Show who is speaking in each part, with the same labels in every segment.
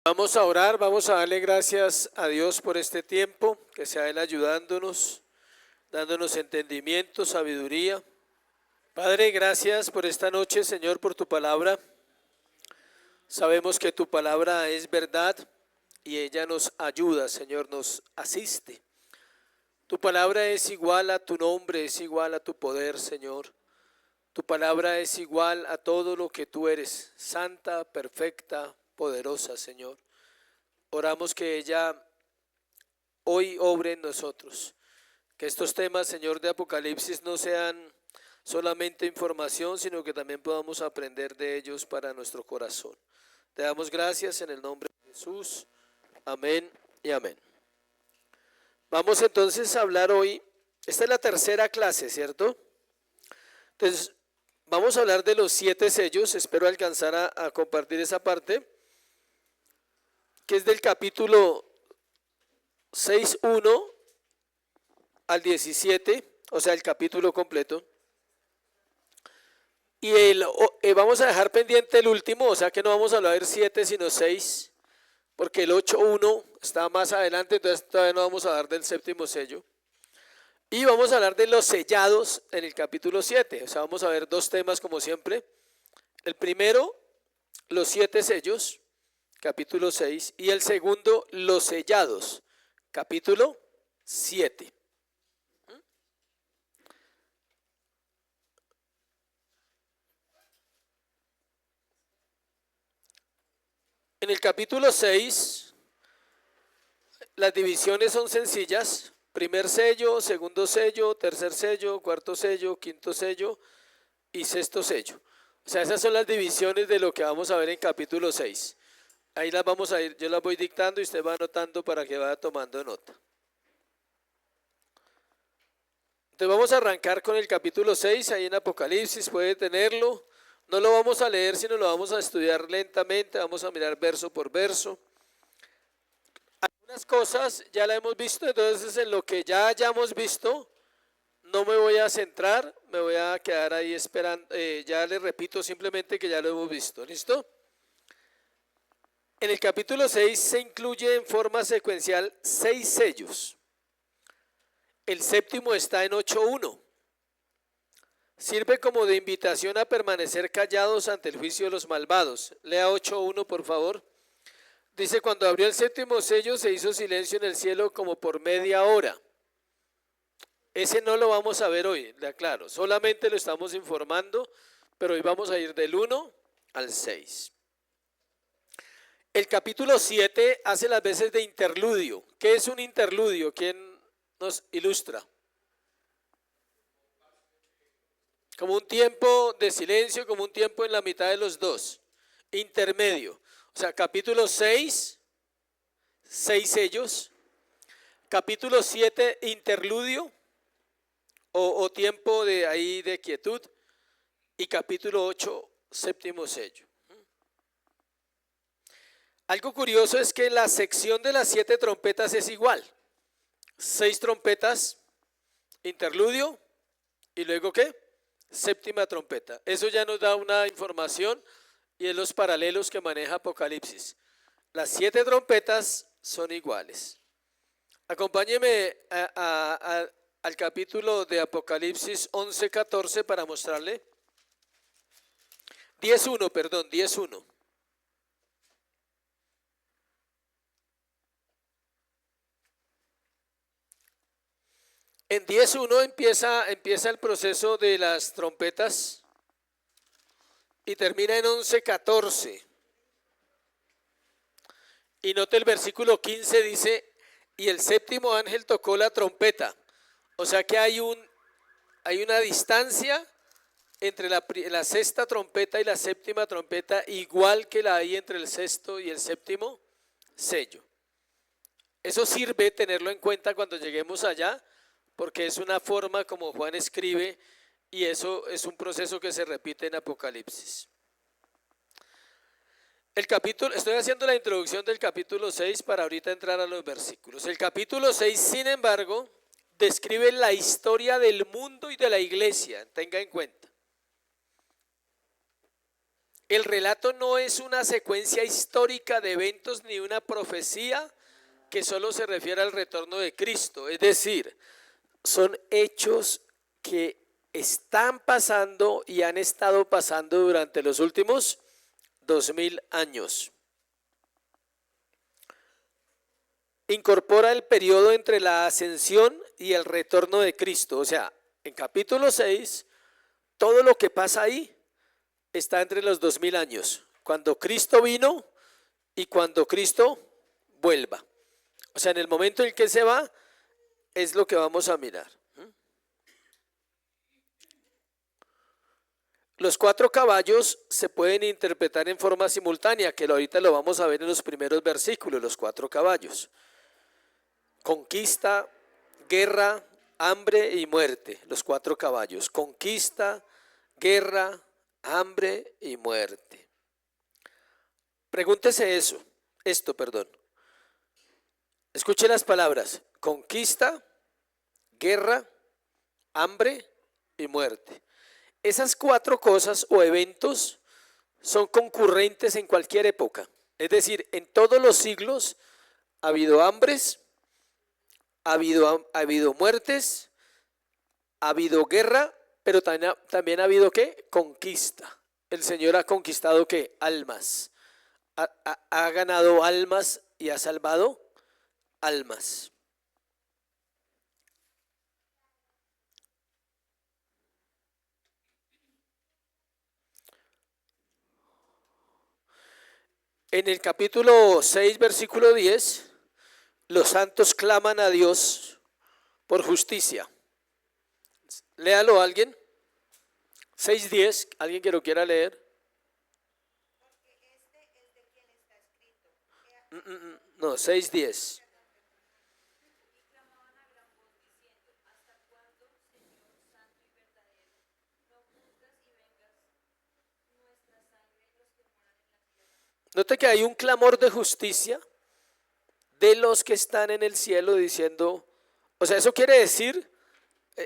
Speaker 1: Vamos a orar, vamos a darle gracias a Dios por este tiempo, que sea Él ayudándonos, dándonos entendimiento, sabiduría. Padre, gracias por esta noche, Señor, por tu palabra. Sabemos que tu palabra es verdad y ella nos ayuda, Señor, nos asiste. Tu palabra es igual a tu nombre, es igual a tu poder, Señor. Tu palabra es igual a todo lo que tú eres, santa, perfecta, poderosa, Señor. Oramos que ella hoy obre en nosotros. Que estos temas, Señor, de Apocalipsis no sean solamente información, sino que también podamos aprender de ellos para nuestro corazón. Te damos gracias en el nombre de Jesús. Amén y amén. Vamos entonces a hablar hoy, esta es la tercera clase, ¿cierto? Entonces, vamos a hablar de los 7 sellos, espero alcanzar a compartir esa parte, que es del capítulo 6:1 al 17, o sea, el capítulo completo. Y vamos a dejar pendiente el último, o sea que no vamos a hablar 7 sino 6, porque el 8:1 está más adelante, entonces todavía no vamos a hablar del séptimo sello. Y vamos a hablar de los sellados en el capítulo 7, o sea, vamos a ver 2 temas como siempre. El primero, los 7 sellos, capítulo 6, y el segundo, los sellados, capítulo 7. En el capítulo 6, las divisiones son sencillas: primer sello, segundo sello, tercer sello, cuarto sello, quinto sello y sexto sello. O sea, esas son las divisiones de lo que vamos a ver en capítulo 6. Ahí las vamos a ir, yo las voy dictando y usted va anotando para que vaya tomando nota. Entonces vamos a arrancar con el capítulo 6, ahí en Apocalipsis, puede tenerlo. No lo vamos a leer, sino lo vamos a estudiar lentamente, vamos a mirar verso por verso. Algunas cosas ya las hemos visto, entonces en lo que ya hayamos visto, no me voy a centrar, me voy a quedar ahí esperando. Ya les repito simplemente que ya lo hemos visto, ¿listo? En el capítulo 6 se incluye en forma secuencial 6 sellos. El séptimo está en 8:1. Sirve como de invitación a permanecer callados ante el juicio de los malvados. Lea 8:1 por favor. Dice: cuando abrió el séptimo sello se hizo silencio en el cielo como por media hora. Ese no lo vamos a ver hoy, le aclaro. Solamente lo estamos informando, pero hoy vamos a ir del 1 al 6. El capítulo 7 hace las veces de interludio. ¿Qué es un interludio? ¿Quién nos ilustra? Como un tiempo de silencio, como un tiempo en la mitad de los dos. Intermedio. O sea, capítulo 6, 6 sellos. Capítulo 7, interludio o tiempo de ahí de quietud. Y capítulo 8, séptimo sello. Algo curioso es que la sección de las 7 trompetas es igual. 6 trompetas, interludio y luego ¿qué? Séptima trompeta. Eso ya nos da una información y es los paralelos que maneja Apocalipsis. Las 7 trompetas son iguales. Acompáñeme al capítulo de Apocalipsis 11:14 para mostrarle. 10:1, perdón, 10:1. En 10:1 empieza el proceso de las trompetas y termina en 11:14. Y note el versículo 15, dice: y el séptimo ángel tocó la trompeta. O sea que hay una distancia entre la sexta trompeta y la séptima trompeta, igual que la hay entre el sexto y el séptimo sello. Eso sirve tenerlo en cuenta cuando lleguemos allá, porque es una forma como Juan escribe y eso es un proceso que se repite en Apocalipsis. Estoy haciendo la introducción del capítulo 6 para ahorita entrar a los versículos. El capítulo 6, sin embargo, describe la historia del mundo y de la iglesia, tenga en cuenta. El relato no es una secuencia histórica de eventos ni una profecía que solo se refiere al retorno de Cristo. Es decir, son hechos que están pasando y han estado pasando durante los últimos 2000 años. Incorpora el periodo entre la ascensión y el retorno de Cristo. O sea, en capítulo 6, todo lo que pasa ahí está entre los 2000 años, cuando Cristo vino y cuando Cristo vuelva. O sea, en el momento en que se va, es lo que vamos a mirar. Los 4 caballos se pueden interpretar en forma simultánea, que ahorita lo vamos a ver en los primeros versículos, los 4 caballos. Conquista, guerra, hambre y muerte, los 4 caballos. Conquista, guerra, hambre y muerte. Pregúntese esto. Escuche las palabras: conquista, guerra, hambre y muerte. Esas 4 cosas o eventos son concurrentes en cualquier época. Es decir, en todos los siglos ha habido hambres, ha habido muertes, ha habido guerra, pero también ha habido ¿qué? Conquista. El Señor ha conquistado ¿qué? Almas. Ha ganado almas y ha salvado almas. En el capítulo 6, versículo 10, los santos claman a Dios por justicia. Léalo alguien. 6:10, alguien que lo quiera leer. No, 6:10. Note que hay un clamor de justicia de los que están en el cielo diciendo, o sea, eso quiere decir,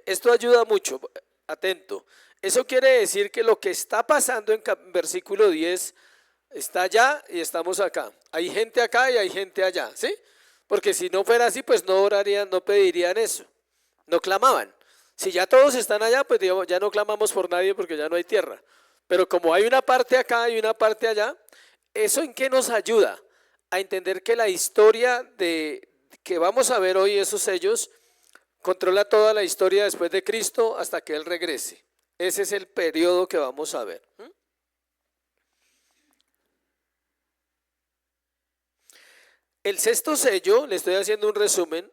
Speaker 1: esto ayuda mucho, atento, eso quiere decir que lo que está pasando en versículo 10 está allá y estamos acá. Hay gente acá y hay gente allá, ¿sí? Porque si no fuera así, pues no orarían, no pedirían eso, no clamaban. Si ya todos están allá, pues digamos, ya no clamamos por nadie porque ya no hay tierra. Pero como hay una parte acá y una parte allá, ¿eso en qué nos ayuda? A entender que la historia que vamos a ver hoy, esos sellos, controla toda la historia después de Cristo hasta que Él regrese. Ese es el periodo que vamos a ver. El 6º sello, le estoy haciendo un resumen,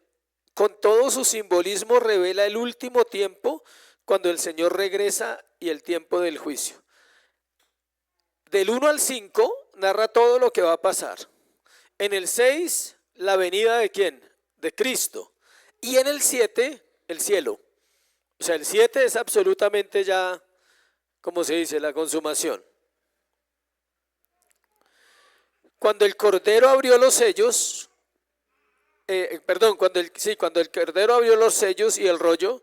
Speaker 1: con todo su simbolismo revela el último tiempo cuando el Señor regresa y el tiempo del juicio. Del 1 al 5 narra todo lo que va a pasar. En el 6, la venida ¿de quién? De Cristo. Y en el 7, el cielo. O sea, el 7 es absolutamente ya, como se dice, la consumación. Cuando el Cordero abrió los sellos, cuando el Cordero abrió los sellos y el rollo,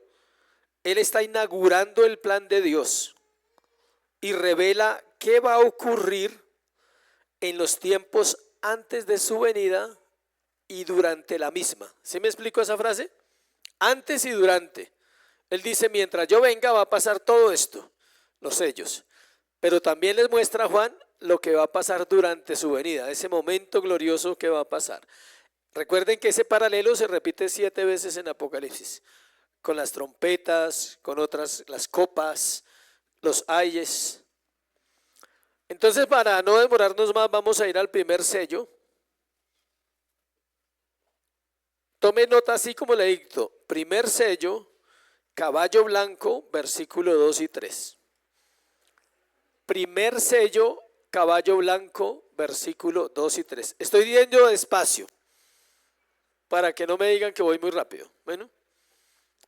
Speaker 1: Él está inaugurando el plan de Dios y revela qué va a ocurrir en los tiempos antes de su venida y durante la misma. ¿Sí me explico esa frase? Antes y durante. Él dice, mientras yo venga va a pasar todo esto, los sellos. Pero también les muestra a Juan lo que va a pasar durante su venida, ese momento glorioso que va a pasar. Recuerden que ese paralelo se repite 7 veces en Apocalipsis, con las trompetas, con otras, las copas, los ayes. Entonces, para no demorarnos más, vamos a ir al primer sello. Tome nota así como le dicto. Primer sello, caballo blanco, versículo 2 y 3. Primer sello, caballo blanco, versículo 2 y 3. Estoy yendo despacio para que no me digan que voy muy rápido. Bueno,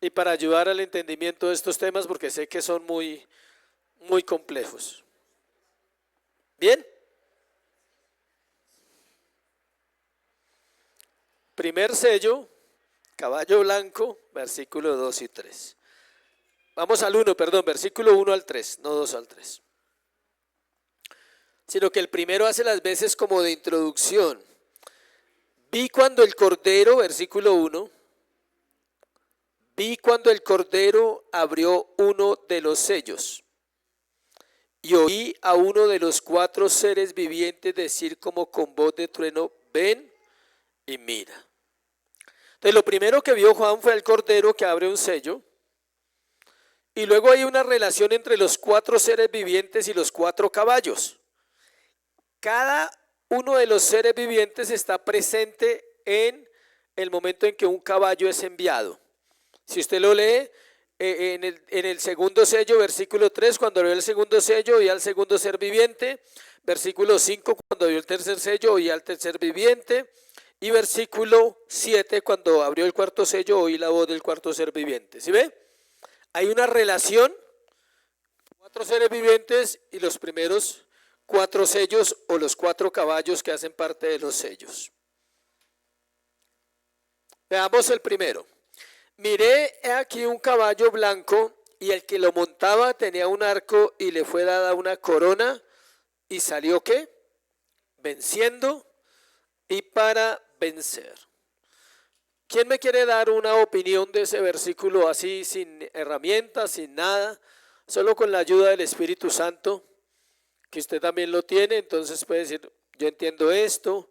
Speaker 1: y para ayudar al entendimiento de estos temas porque sé que son muy complejos. ¿Bien? Primer sello, caballo blanco, versículo 2 y 3. Vamos al 1, versículo 1 al 3, no 2 al 3. sino que el primero hace las veces como de introducción. Vi cuando el Cordero, versículo 1, vi cuando el Cordero abrió uno de los sellos y oí a uno de los 4 seres vivientes decir como con voz de trueno, ven y mira. Entonces lo primero que vio Juan fue al Cordero que abre un sello, y luego hay una relación entre los 4 seres vivientes y los 4 caballos. Cada uno de los seres vivientes está presente en el momento en que un caballo es enviado. Si usted lo lee en el segundo sello, versículo 3, cuando abrió el segundo sello, oía al segundo ser viviente. Versículo 5, cuando abrió el tercer sello, oía al tercer viviente. Y versículo 7, cuando abrió el cuarto sello, oí la voz del cuarto ser viviente. ¿Sí ve? Hay una relación, 4 seres vivientes y los primeros 4 sellos o los 4 caballos que hacen parte de los sellos. Veamos el primero. Miré aquí un caballo blanco y el que lo montaba tenía un arco y le fue dada una corona y salió ¿qué? Venciendo y para vencer. ¿Quién me quiere dar una opinión de ese versículo así, sin herramientas, sin nada, solo con la ayuda del Espíritu Santo, que usted también lo tiene? Entonces puede decir, yo entiendo esto,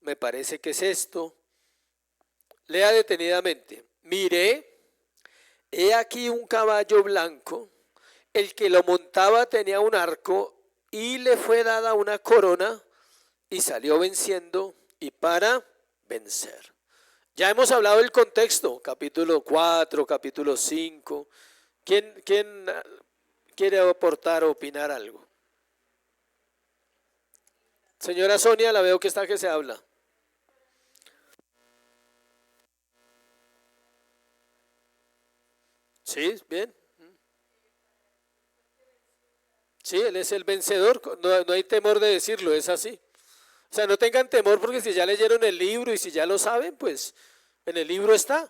Speaker 1: me parece que es esto. Lea detenidamente. Miré, he aquí un caballo blanco, el que lo montaba tenía un arco y le fue dada una corona y salió venciendo y para vencer. Ya hemos hablado del contexto, capítulo 4, capítulo 5. ¿Quién quiere aportar o opinar algo? Señora Sonia, la veo que está que se habla. Sí, bien. Sí, él es el vencedor, no hay temor de decirlo, es así. O sea, no tengan temor porque si ya leyeron el libro y si ya lo saben, pues en el libro está.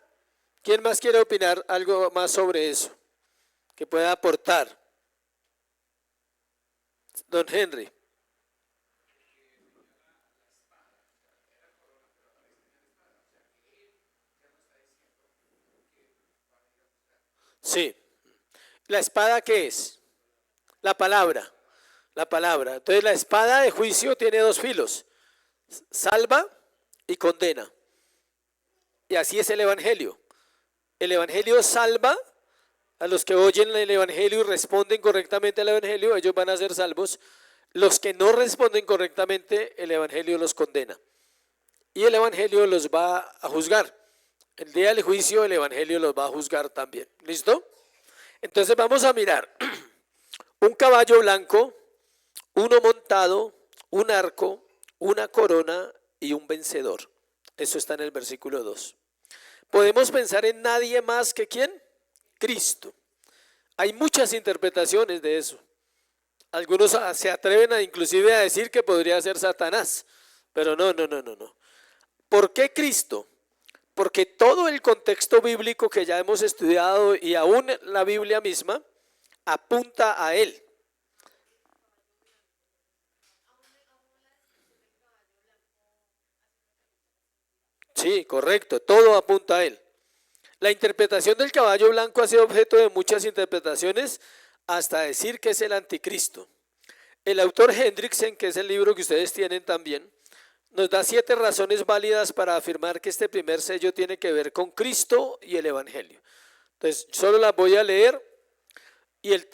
Speaker 1: ¿Quién más quiere opinar algo más sobre eso? Que pueda aportar. Don Henry. Sí. ¿La espada qué es? La palabra. La palabra. Entonces la espada de juicio tiene 2 filos. Salva y condena. Y así es el Evangelio. El Evangelio salva a los que oyen el Evangelio y responden correctamente al Evangelio, ellos van a ser salvos. Los que no responden correctamente, el Evangelio los condena. Y el Evangelio los va a juzgar. El día del juicio, el Evangelio los va a juzgar también. ¿Listo? Entonces vamos a mirar. Un caballo blanco, uno montado, un arco, una corona y un vencedor. Eso está en el versículo 2. Podemos pensar en nadie más que ¿quién? Cristo. Hay muchas interpretaciones de eso. Algunos se atreven a inclusive a decir que podría ser Satanás, pero no. ¿Por qué Cristo? Porque todo el contexto bíblico que ya hemos estudiado y aún la Biblia misma apunta a Él. Sí, correcto, todo apunta a Él. La interpretación del caballo blanco ha sido objeto de muchas interpretaciones hasta decir que es el anticristo. El autor Hendrickson, que es el libro que ustedes tienen también, nos da 7 razones válidas para afirmar que este primer sello tiene que ver con Cristo y el Evangelio. Entonces, solo las voy a leer. Y el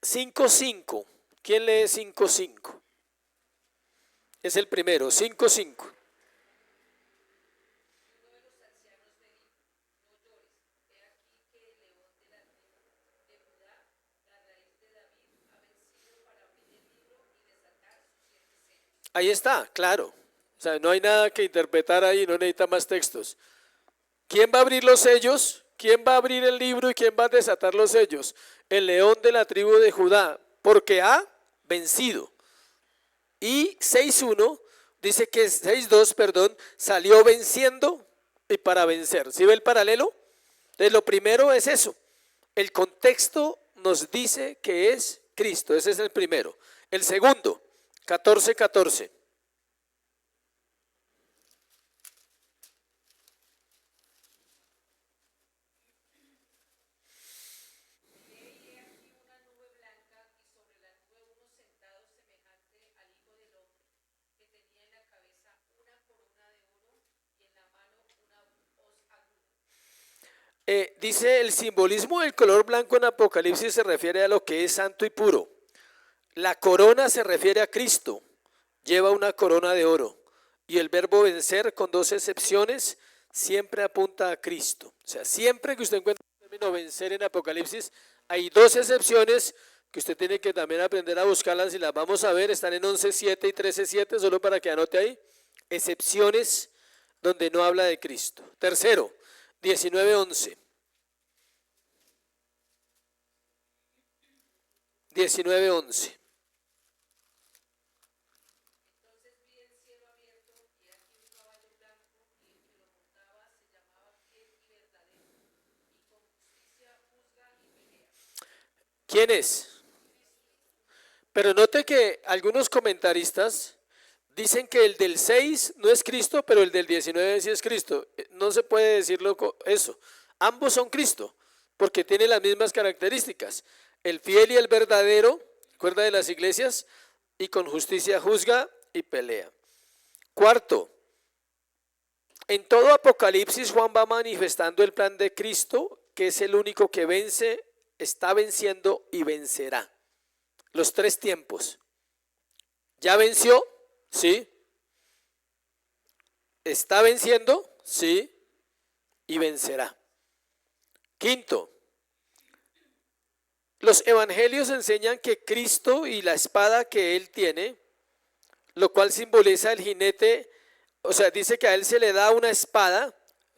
Speaker 1: 5.5, ¿quién lee 5.5? Es el primero, 5.5. Ahí está, claro. O sea, no hay nada que interpretar ahí, no necesita más textos. ¿Quién va a abrir los sellos? ¿Quién va a abrir el libro y quién va a desatar los sellos? El león de la tribu de Judá, porque ha vencido. Y 6.1 dice que 6.2, perdón, salió venciendo y para vencer. ¿Sí ve el paralelo? Entonces lo primero es eso. El contexto nos dice que es Cristo, ese es el primero. El segundo, 14:14. Dice el simbolismo del color blanco en Apocalipsis se refiere a lo que es santo y puro. La corona se refiere a Cristo, lleva una corona de oro. Y el verbo vencer, con dos excepciones, siempre apunta a Cristo. O sea, siempre que usted encuentre el término vencer en Apocalipsis, hay dos excepciones que usted tiene que también aprender a buscarlas y las vamos a ver. Están en 11:7 y 13:7, solo para que anote ahí. Excepciones donde no habla de Cristo. Tercero, 19:11. 19:11. ¿Quién es? Pero note que algunos comentaristas dicen que el del 6 no es Cristo, pero el del 19 sí es Cristo. No se puede decirlo eso. Ambos son Cristo, porque tienen las mismas características. El fiel y el verdadero, recuerda de las iglesias, y con justicia juzga y pelea. Cuarto, en todo Apocalipsis Juan va manifestando el plan de Cristo, que es el único que vence, está venciendo y vencerá. Los tres tiempos. ¿Ya venció? Sí. ¿Está venciendo? Sí. Y vencerá. Quinto, los evangelios enseñan que Cristo y la espada que él tiene, lo cual simboliza el jinete, o sea, dice que a él se le da una espada,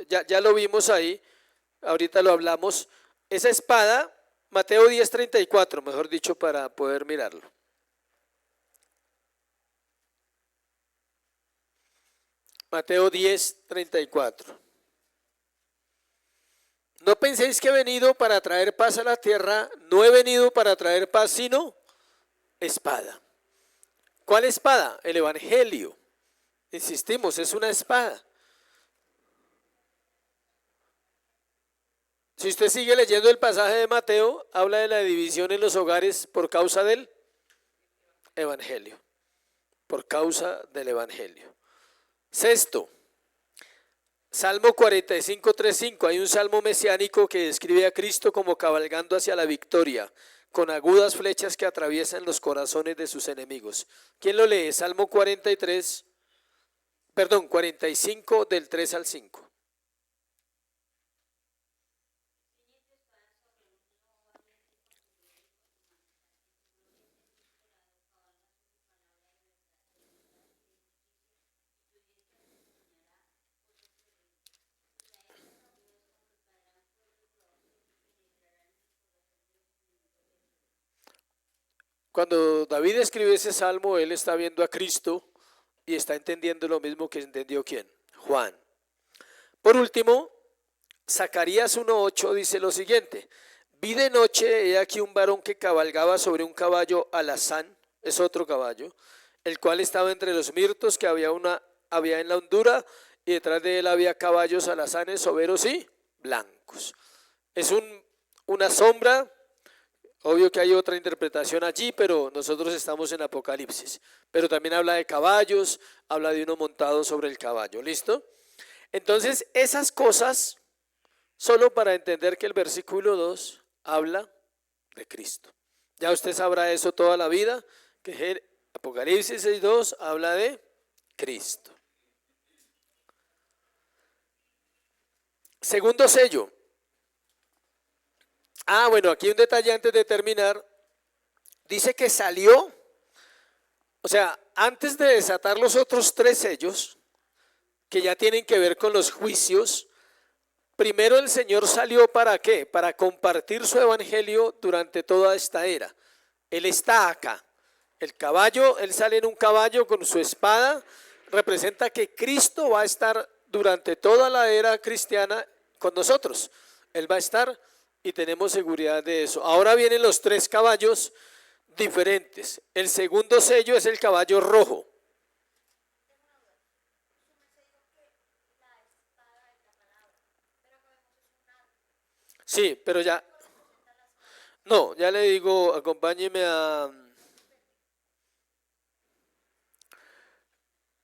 Speaker 1: ya lo vimos ahí, ahorita lo hablamos, esa espada, Mateo 10:34, mejor dicho, para poder mirarlo. Mateo 10:34. No penséis que he venido para traer paz a la tierra, no he venido para traer paz, sino espada. ¿Cuál espada? El evangelio. Insistimos, es una espada. Si usted sigue leyendo el pasaje de Mateo, habla de la división en los hogares por causa del evangelio. Por causa del evangelio. Sexto, Salmo 45:3-5. Hay un salmo mesiánico que describe a Cristo como cabalgando hacia la victoria, con agudas flechas que atraviesan los corazones de sus enemigos. ¿Quién lo lee? Salmo 45 del 3 al 5. Cuando David escribe ese salmo, él está viendo a Cristo y está entendiendo lo mismo que entendió ¿quién? Juan. Por último, Zacarías 1:8 dice lo siguiente: vi de noche, he aquí un varón que cabalgaba sobre un caballo alazán, es otro caballo, el cual estaba entre los mirtos que había en la hondura, y detrás de él había caballos alazanes, overos y blancos. Es una sombra. Obvio que hay otra interpretación allí, pero nosotros estamos en Apocalipsis. Pero también habla de caballos, habla de uno montado sobre el caballo. ¿Listo? Entonces, esas cosas, solo para entender que el versículo 2 habla de Cristo. Ya usted sabrá eso toda la vida, que Apocalipsis 6:2 habla de Cristo. Segundo sello. Bueno, aquí un detalle antes de terminar. Dice que salió, o sea, antes de desatar los otros tres sellos, que ya tienen que ver con los juicios, primero el Señor salió ¿para qué? Para compartir su evangelio durante toda esta era. Él está acá. El caballo, él sale en un caballo con su espada, representa que Cristo va a estar durante toda la era cristiana con nosotros. Él va a estar y tenemos seguridad de eso. Ahora vienen los tres caballos diferentes. El segundo sello es el caballo rojo. Sí, pero ya, no, ya le digo, acompáñeme a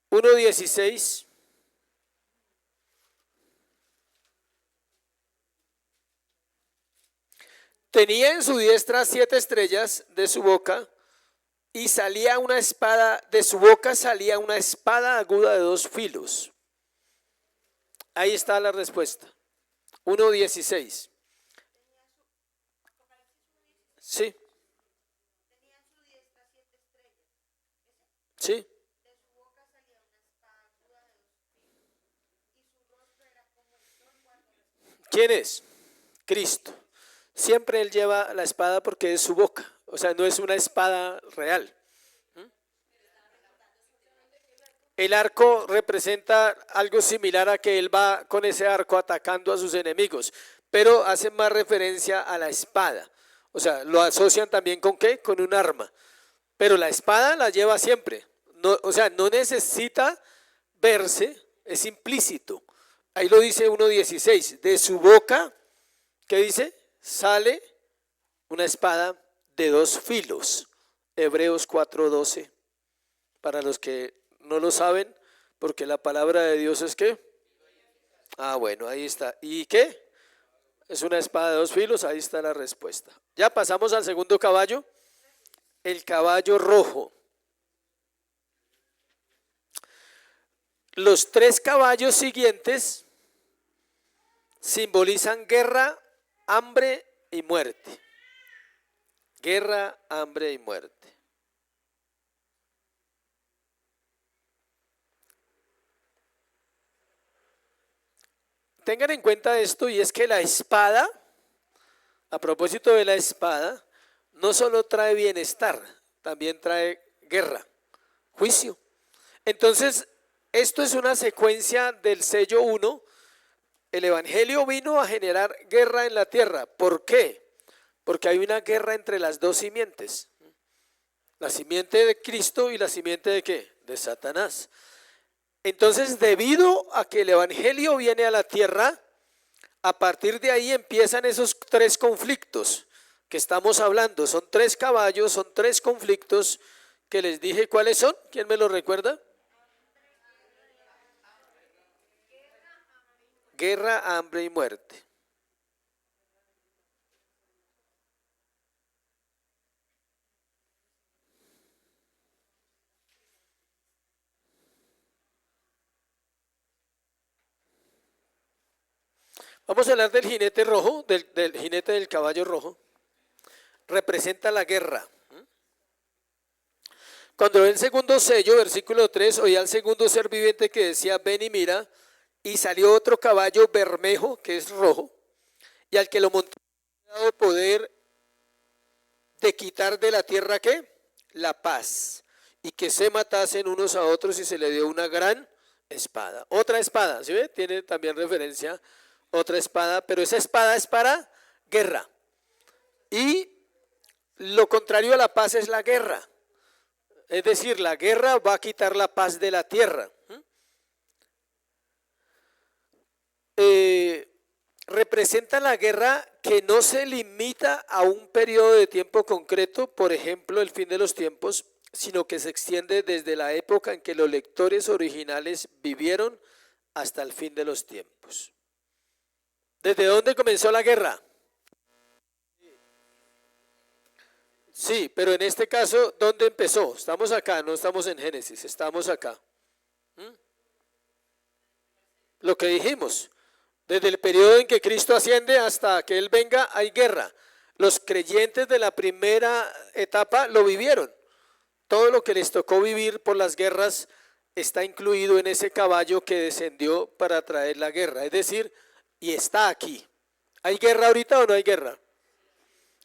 Speaker 1: 1:16. Tenía en su diestra 7 estrellas, de su boca, y salía una espada, de su boca salía una espada aguda de 2 filos. Ahí está la respuesta. 1:16. Sí, sí. ¿Quién es? Cristo. Siempre Él lleva la espada porque es su boca. O sea, no es una espada real. El arco representa algo similar a que Él va con ese arco atacando a sus enemigos, pero hace más referencia a la espada. O sea, lo asocian también con ¿qué? Con un arma. Pero la espada la lleva siempre. No, o sea, no necesita verse, es implícito. Ahí lo dice 1:16. De su boca, ¿qué dice? Sale una espada de 2 filos. Hebreos 4:12. Para los que no lo saben, porque la palabra de Dios es ¿qué? Ah, bueno, ahí está. ¿Y qué? Es una espada de 2 filos, ahí está la respuesta. Ya pasamos al segundo caballo, el caballo rojo. Los 3 caballos siguientes simbolizan guerra, hambre y muerte. Guerra, hambre y muerte. Tengan en cuenta esto, y es que la espada, a propósito de la espada, no solo trae bienestar, también trae guerra, juicio. Entonces, esto es una secuencia del sello 1. El Evangelio vino a generar guerra en la tierra. ¿Por qué? Porque hay una guerra entre las 2 simientes. La simiente de Cristo y la simiente de ¿qué? De Satanás. Entonces, debido a que el Evangelio viene a la tierra, a partir de ahí empiezan esos 3 conflictos que estamos hablando. Son 3 caballos, son 3 conflictos que les dije cuáles son. ¿Quién me lo recuerda? Guerra, hambre y muerte. Vamos a hablar del jinete rojo, del jinete del caballo rojo. Representa la guerra. Cuando ve el segundo sello, versículo 3, oía al segundo ser viviente que decía, ven y mira, y salió otro caballo bermejo, que es rojo, y al que lo montó dado poder de quitar de la tierra, ¿qué? La paz, y que se matasen unos a otros, y se le dio una gran espada. Otra espada, ¿sí ve? Tiene también referencia, otra espada, pero esa espada es para guerra. Y lo contrario a la paz es la guerra. Es decir, la guerra va a quitar la paz de la tierra. Representa la guerra que no se limita a un periodo de tiempo concreto, por ejemplo, el fin de los tiempos, sino que se extiende desde la época en que los lectores originales vivieron hasta el fin de los tiempos. ¿Desde dónde comenzó la guerra? Sí, pero en este caso, ¿dónde empezó? Estamos acá, no estamos en Génesis, estamos acá. Lo que dijimos, desde el periodo en que Cristo asciende hasta que Él venga, hay guerra. Los creyentes de la primera etapa lo vivieron. Todo lo que les tocó vivir por las guerras está incluido en ese caballo que descendió para traer la guerra. Es decir, y está aquí. ¿Hay guerra ahorita o no hay guerra?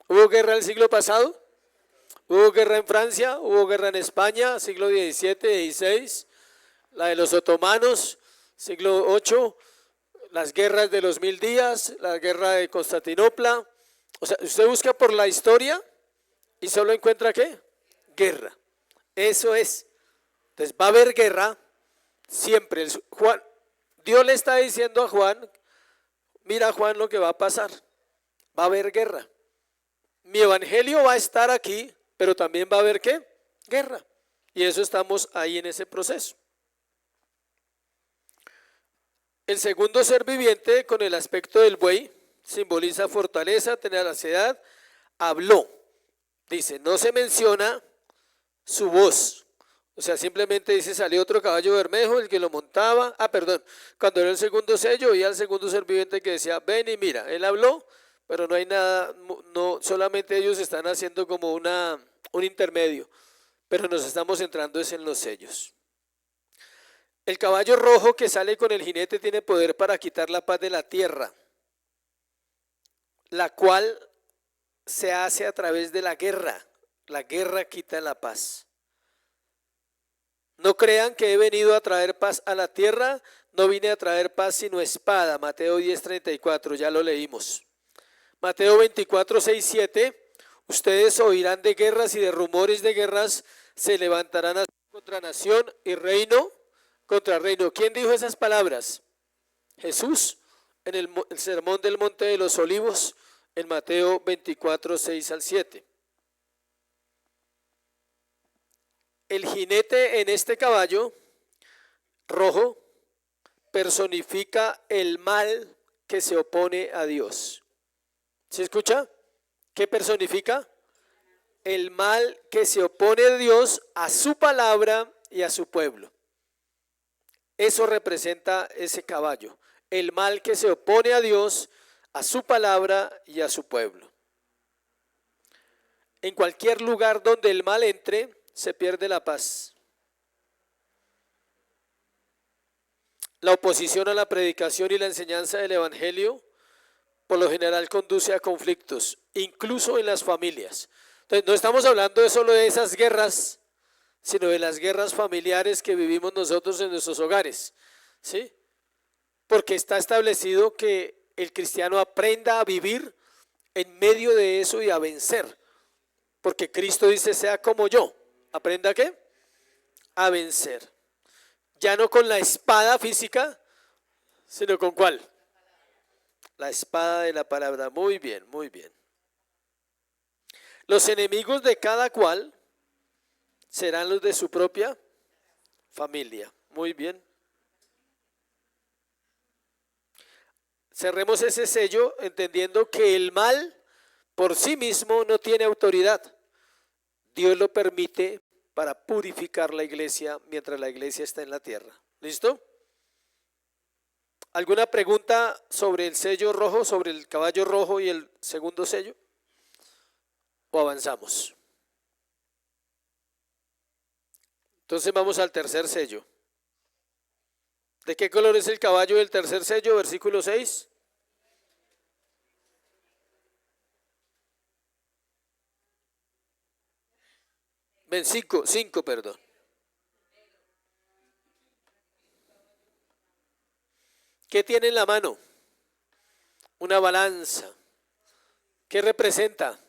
Speaker 1: ¿Hubo guerra el siglo pasado? ¿Hubo guerra en Francia? ¿Hubo guerra en España? Siglo XVII, XVI. La de los otomanos, siglo VIII. Las guerras de los 1000 días, la guerra de Constantinopla. O sea, usted busca por la historia y solo encuentra ¿qué? Guerra. Eso es. Entonces va a haber guerra siempre. Dios le está diciendo a Juan, mira Juan lo que va a pasar, va a haber guerra. Mi evangelio va a estar aquí, pero también va a haber ¿qué? Guerra. Y eso estamos ahí en ese proceso. El segundo ser viviente con el aspecto del buey simboliza fortaleza, tenacidad, habló. Dice, no se menciona su voz. O sea, simplemente dice, salió otro caballo bermejo, el que lo montaba. Cuando era el segundo sello, oía al segundo ser viviente que decía, ven y mira, él habló, pero no hay nada, no, solamente ellos están haciendo como un intermedio, pero nos estamos centrando es en los sellos. El caballo rojo que sale con el jinete tiene poder para quitar la paz de la tierra, la cual se hace a través de la guerra. La guerra quita la paz. No crean que he venido a traer paz a la tierra, no vine a traer paz sino espada. Mateo 10:34, ya lo leímos. Mateo 24:6-7, ustedes oirán de guerras y de rumores de guerras, se levantarán nación contra nación y reino contra reino. ¿Quién dijo esas palabras? Jesús en el sermón del Monte de los Olivos, en Mateo 24:6-7. El jinete en este caballo rojo personifica el mal que se opone a Dios. ¿Se escucha? ¿Qué personifica? El mal que se opone a Dios, a su palabra y a su pueblo. Eso representa ese caballo. El mal que se opone a Dios, a su palabra y a su pueblo. En cualquier lugar donde el mal entre, se pierde la paz. La oposición a la predicación y la enseñanza del evangelio por lo general conduce a conflictos, incluso en las familias. Entonces no estamos hablando de solo de esas guerras, sino de las guerras familiares que vivimos nosotros en nuestros hogares, ¿sí? Porque está establecido que el cristiano aprenda a vivir en medio de eso y a vencer, porque Cristo dice, sea como yo. ¿Aprenda a qué? A vencer. Ya no con la espada física, sino con ¿cuál? La espada de la palabra. Muy bien, muy bien. Los enemigos de cada cual serán los de su propia familia. Muy bien. Cerremos ese sello entendiendo que el mal por sí mismo no tiene autoridad. Dios lo permite para purificar la iglesia mientras la iglesia está en la tierra. ¿Listo? ¿Alguna pregunta sobre el sello rojo, sobre el caballo rojo y el segundo sello? ¿O avanzamos? Entonces vamos al tercer sello. ¿De qué color es el caballo del tercer sello? Versículo 6. Ven, 5, perdón. ¿Qué tiene en la mano? Una balanza. ¿Qué representa?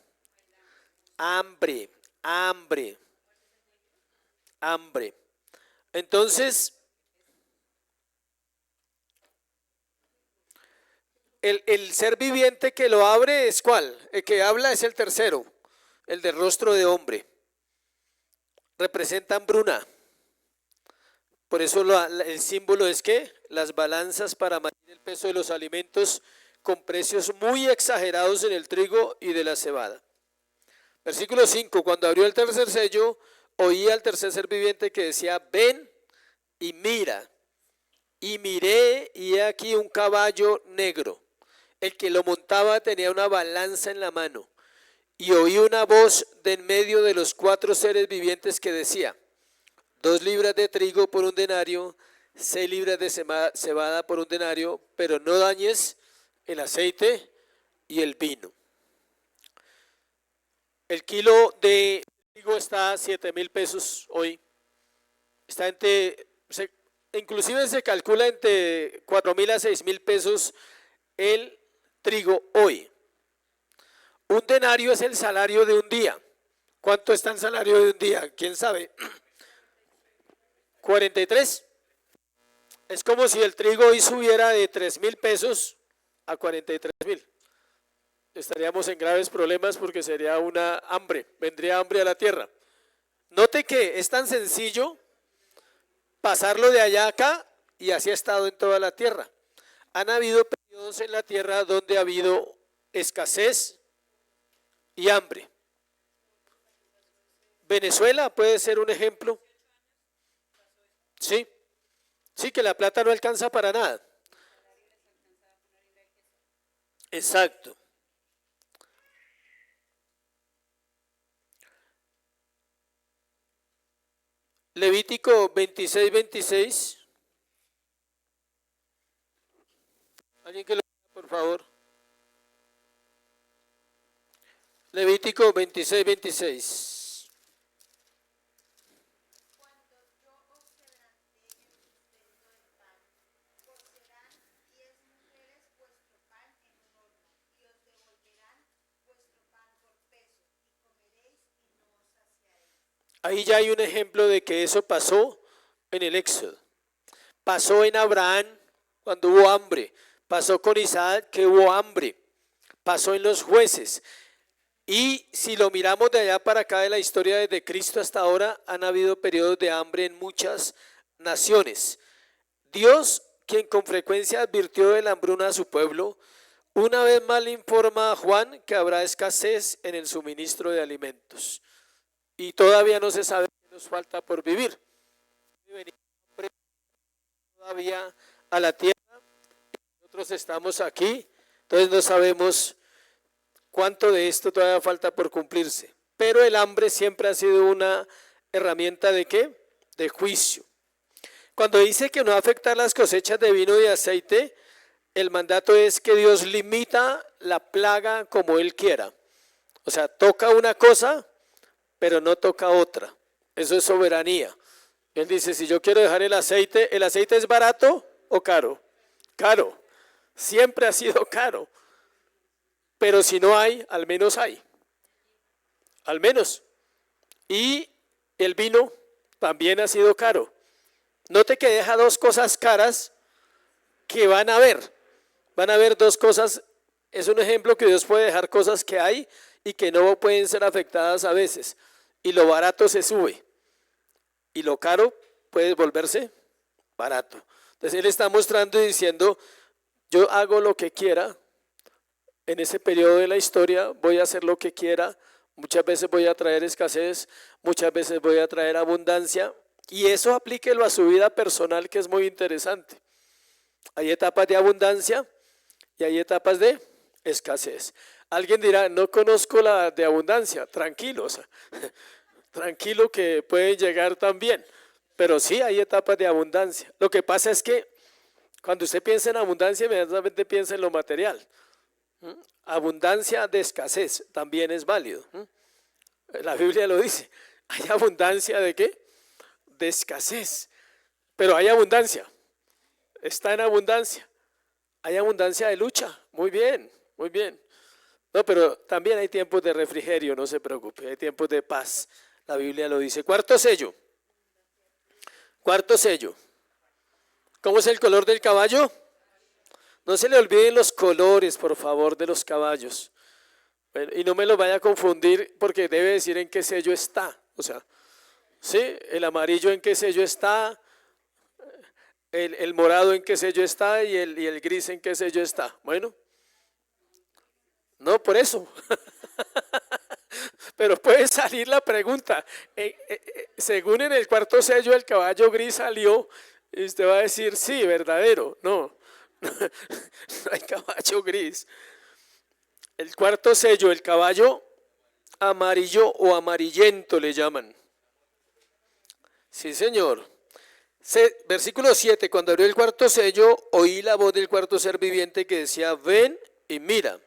Speaker 1: Hambre, hambre, hambre. Entonces, el ser viviente que lo abre es ¿cuál? El que habla es el tercero, el de rostro de hombre. Representa hambruna. Por eso el símbolo es que las balanzas para medir el peso de los alimentos con precios muy exagerados en el trigo y de la cebada. Versículo 5, cuando abrió el tercer sello, oí al tercer ser viviente que decía, ven y mira. Y miré y he aquí un caballo negro. El que lo montaba tenía una balanza en la mano. Y oí una voz de en medio de los 4 seres vivientes que decía, 2 libras de trigo por un denario, 6 libras de cebada por un denario, pero no dañes el aceite y el vino. El kilo de trigo está a 7,000 pesos hoy. Está inclusive se calcula entre 4,000 a 6,000 pesos el trigo hoy. Un denario es el salario de un día. ¿Cuánto está el salario de un día? ¿Quién sabe? 43. Es como si el trigo hoy subiera de 3.000 pesos a 43.000. Estaríamos en graves problemas porque sería una hambre, vendría hambre a la tierra. Note que es tan sencillo pasarlo de allá a acá y así ha estado en toda la tierra. Han habido periodos en la tierra donde ha habido escasez y hambre. Venezuela puede ser un ejemplo. Sí, sí, que la plata no alcanza para nada. Exacto. Levítico 26:26. Alguien que lo lea, por favor. Levítico 26:26. Ahí ya hay un ejemplo de que eso pasó en el Éxodo. Pasó en Abraham cuando hubo hambre. Pasó con Isaac que hubo hambre. Pasó en los jueces. Y si lo miramos de allá para acá de la historia desde Cristo hasta ahora, han habido periodos de hambre en muchas naciones. Dios, quien con frecuencia advirtió de la hambruna a su pueblo, una vez más le informa a Juan que habrá escasez en el suministro de alimentos. Y todavía no se sabe qué nos falta por vivir. Todavía a la tierra, nosotros estamos aquí, entonces no sabemos cuánto de esto todavía falta por cumplirse. Pero el hambre siempre ha sido una herramienta ¿de qué? De juicio. Cuando dice que no va a afectar las cosechas de vino y de aceite, el mandato es que Dios limita la plaga como Él quiera. O sea, toca una cosa, pero no toca otra. Eso es soberanía. Él dice, si yo quiero dejar ¿el aceite es barato o caro? Caro. Siempre ha sido caro. Pero si no hay, al menos hay. Al menos. Y el vino también ha sido caro. Note que deja dos cosas caras que van a haber. Van a haber dos cosas. Es un ejemplo que Dios puede dejar cosas que hay y que no pueden ser afectadas a veces. Y lo barato se sube. Y lo caro puede volverse barato. Entonces Él está mostrando y diciendo, yo hago lo que quiera. En ese periodo de la historia voy a hacer lo que quiera. Muchas veces voy a traer escasez, muchas veces voy a traer abundancia. Y eso aplíquelo a su vida personal, que es muy interesante. Hay etapas de abundancia y hay etapas de escasez. Alguien dirá, no conozco la de abundancia. Tranquilos, tranquilo que pueden llegar también. Pero sí hay etapas de abundancia. Lo que pasa es que cuando usted piensa en abundancia, inmediatamente piensa en lo material. Abundancia de escasez también es válido. La Biblia lo dice. ¿Hay abundancia de qué? De escasez. Pero hay abundancia. Está en abundancia. Hay abundancia de lucha. Muy bien, muy bien. No, pero también hay tiempos de refrigerio, no se preocupe. Hay tiempos de paz. La Biblia lo dice. Cuarto sello. Cuarto sello. ¿Cómo es el color del caballo? No se le olviden los colores, por favor, de los caballos. Bueno, y no me los vaya a confundir porque debe decir en qué sello está. O sea, ¿sí? El amarillo en qué sello está, el morado en qué sello está y el gris en qué sello está. Bueno, no por eso. Pero puede salir la pregunta. Según en el cuarto sello el caballo gris salió y usted va a decir, sí, verdadero. No, no hay caballo gris. El cuarto sello, el caballo amarillo o amarillento le llaman. Sí, señor. Versículo 7, cuando abrió el cuarto sello, oí la voz del cuarto ser viviente que decía, ven y mira.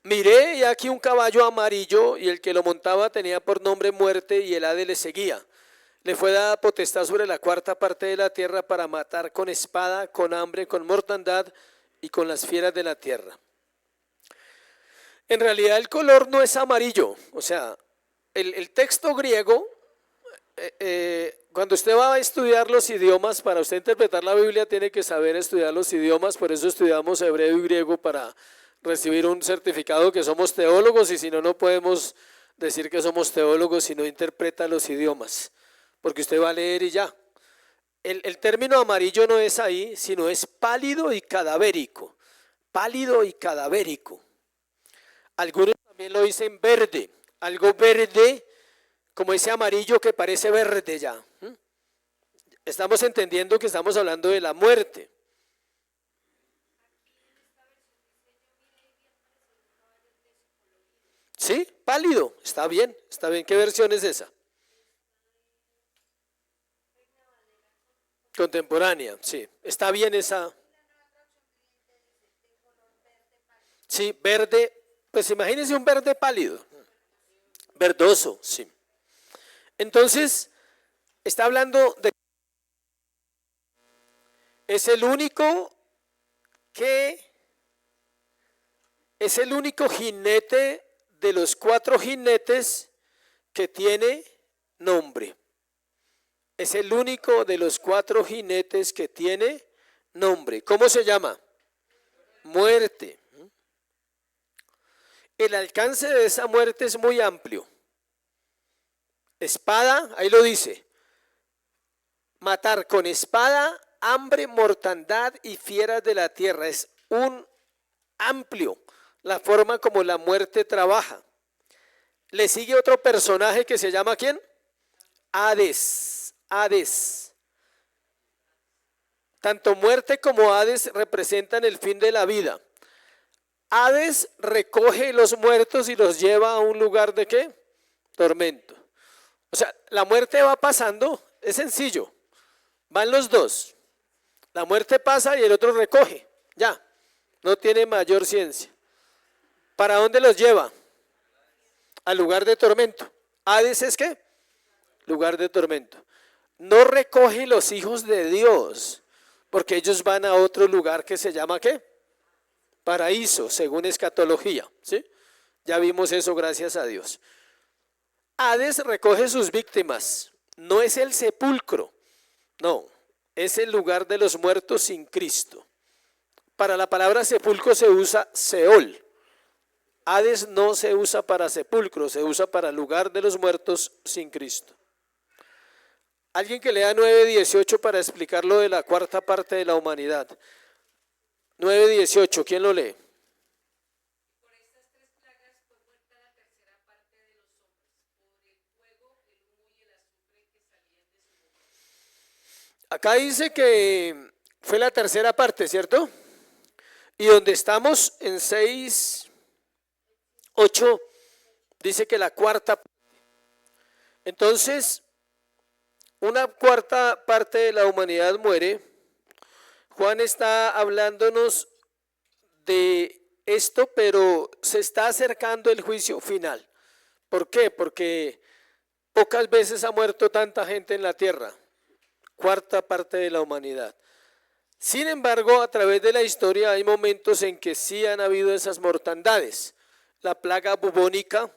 Speaker 1: Miré y aquí un caballo amarillo y el que lo montaba tenía por nombre muerte y el Hades le seguía. Le fue dada potestad sobre la cuarta parte de la tierra para matar con espada, con hambre, con mortandad y con las fieras de la tierra. En realidad el color no es amarillo, o sea, el texto griego, cuando usted va a estudiar los idiomas, para usted interpretar la Biblia tiene que saber estudiar los idiomas, por eso estudiamos hebreo y griego para recibir un certificado que somos teólogos, y si no, no podemos decir que somos teólogos si no interpreta los idiomas, porque usted va a leer y ya. El término amarillo no es ahí, sino es pálido y cadavérico, pálido y cadavérico. Algunos también lo dicen verde, algo verde, como ese amarillo que parece verde ya. Estamos entendiendo que estamos hablando de la muerte. Sí, pálido, está bien, está bien. ¿Qué versión es esa? Contemporánea, sí, está bien esa. Sí, verde, pues imagínense un verde pálido, verdoso, sí. Entonces, está hablando de, es el único que, es el único jinete de los 4 jinetes que tiene nombre. Es el único de los 4 jinetes que tiene nombre. ¿Cómo se llama? Muerte. El alcance de esa muerte es muy amplio. Espada, ahí lo dice. Matar con espada, hambre, mortandad y fieras de la tierra. Es un amplio la forma como la muerte trabaja. Le sigue otro personaje que se llama ¿quién? Hades. Hades. Tanto muerte como Hades representan el fin de la vida. Hades recoge los muertos y los lleva a un lugar de ¿qué? Tormento. O sea, la muerte va pasando, es sencillo. Van los dos. La muerte pasa y el otro recoge. Ya, no tiene mayor ciencia. ¿Para dónde los lleva? Al lugar de tormento. Hades es ¿qué? Lugar de tormento. No recoge los hijos de Dios, porque ellos van a otro lugar que se llama ¿qué? Paraíso, según escatología, ¿sí? Ya vimos eso, gracias a Dios. Hades recoge sus víctimas, no es el sepulcro, no, es el lugar de los muertos sin Cristo. Para la palabra sepulcro se usa Seol. Hades no se usa para sepulcro, se usa para lugar de los muertos sin Cristo. Alguien que lea 9:18 para explicar lo de la 4ª parte de la humanidad. 9:18, ¿quién lo lee?
Speaker 2: Por estas 3 plagas fue muerta la 3ª parte de los hombres, por el fuego, el humo y el azufre que salían de su boca.
Speaker 1: Acá dice que fue la 3ª parte, ¿cierto? Y donde estamos en 6:8 dice que la 4ª parte. Entonces, una 4ª parte de la humanidad muere. Juan está hablándonos de esto, pero se está acercando el juicio final. ¿Por qué? Porque pocas veces ha muerto tanta gente en la tierra. 4ª parte de la humanidad. Sin embargo, a través de la historia hay momentos en que sí han habido esas mortandades. La plaga bubónica,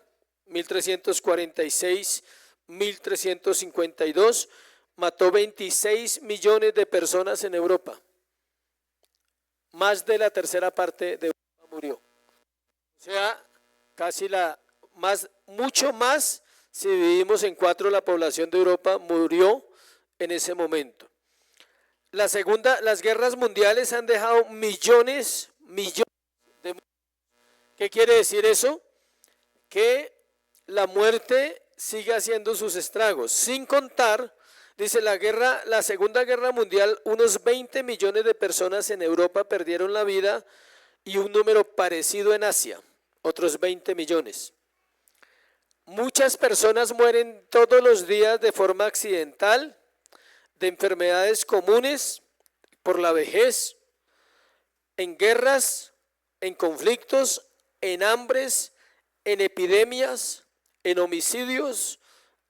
Speaker 1: 1346, 1352, mató 26 millones de personas en Europa. Más de la 3ª parte de Europa murió. O sea, casi mucho más, si dividimos en 4, la población de Europa murió en ese momento. Las guerras mundiales han dejado millones de muertos. ¿Qué quiere decir eso? Que la muerte sigue haciendo sus estragos, sin contar, dice la Segunda Guerra Mundial, unos 20 millones de personas en Europa perdieron la vida y un número parecido en Asia, otros 20 millones. Muchas personas mueren todos los días de forma accidental, de enfermedades comunes, por la vejez, en guerras, en conflictos, en hambres, en epidemias, en homicidios,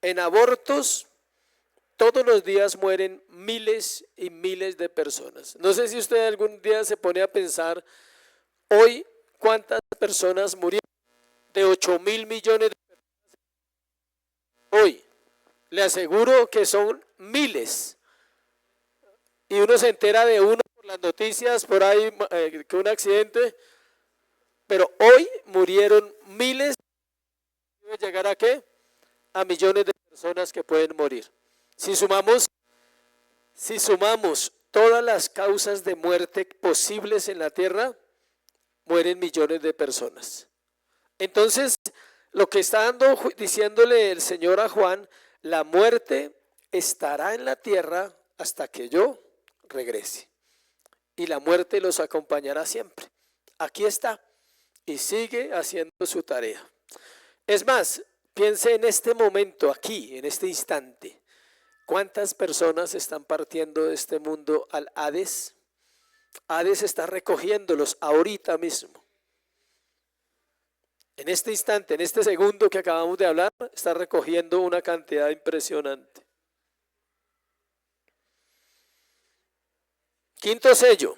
Speaker 1: en abortos. Todos los días mueren miles y miles de personas. No sé si usted algún día se pone a pensar, hoy, ¿cuántas personas murieron? de 8.000 millones de personas hoy. Le aseguro que son miles. Y uno se entera de uno por las noticias, por ahí, que un accidente. Pero hoy murieron miles. ¿Debe llegar a qué? A millones de personas que pueden morir. Si sumamos todas las causas de muerte posibles en la tierra, mueren millones de personas. Entonces, lo que está diciéndole el Señor a Juan, la muerte estará en la tierra hasta que yo regrese. Y la muerte los acompañará siempre. Aquí está. Y sigue haciendo su tarea. Es más, piense en este momento, aquí, en este instante. ¿Cuántas personas están partiendo de este mundo al Hades? Hades está recogiéndolos ahorita mismo. En este instante, en este segundo que acabamos de hablar, está recogiendo una cantidad impresionante. Quinto sello.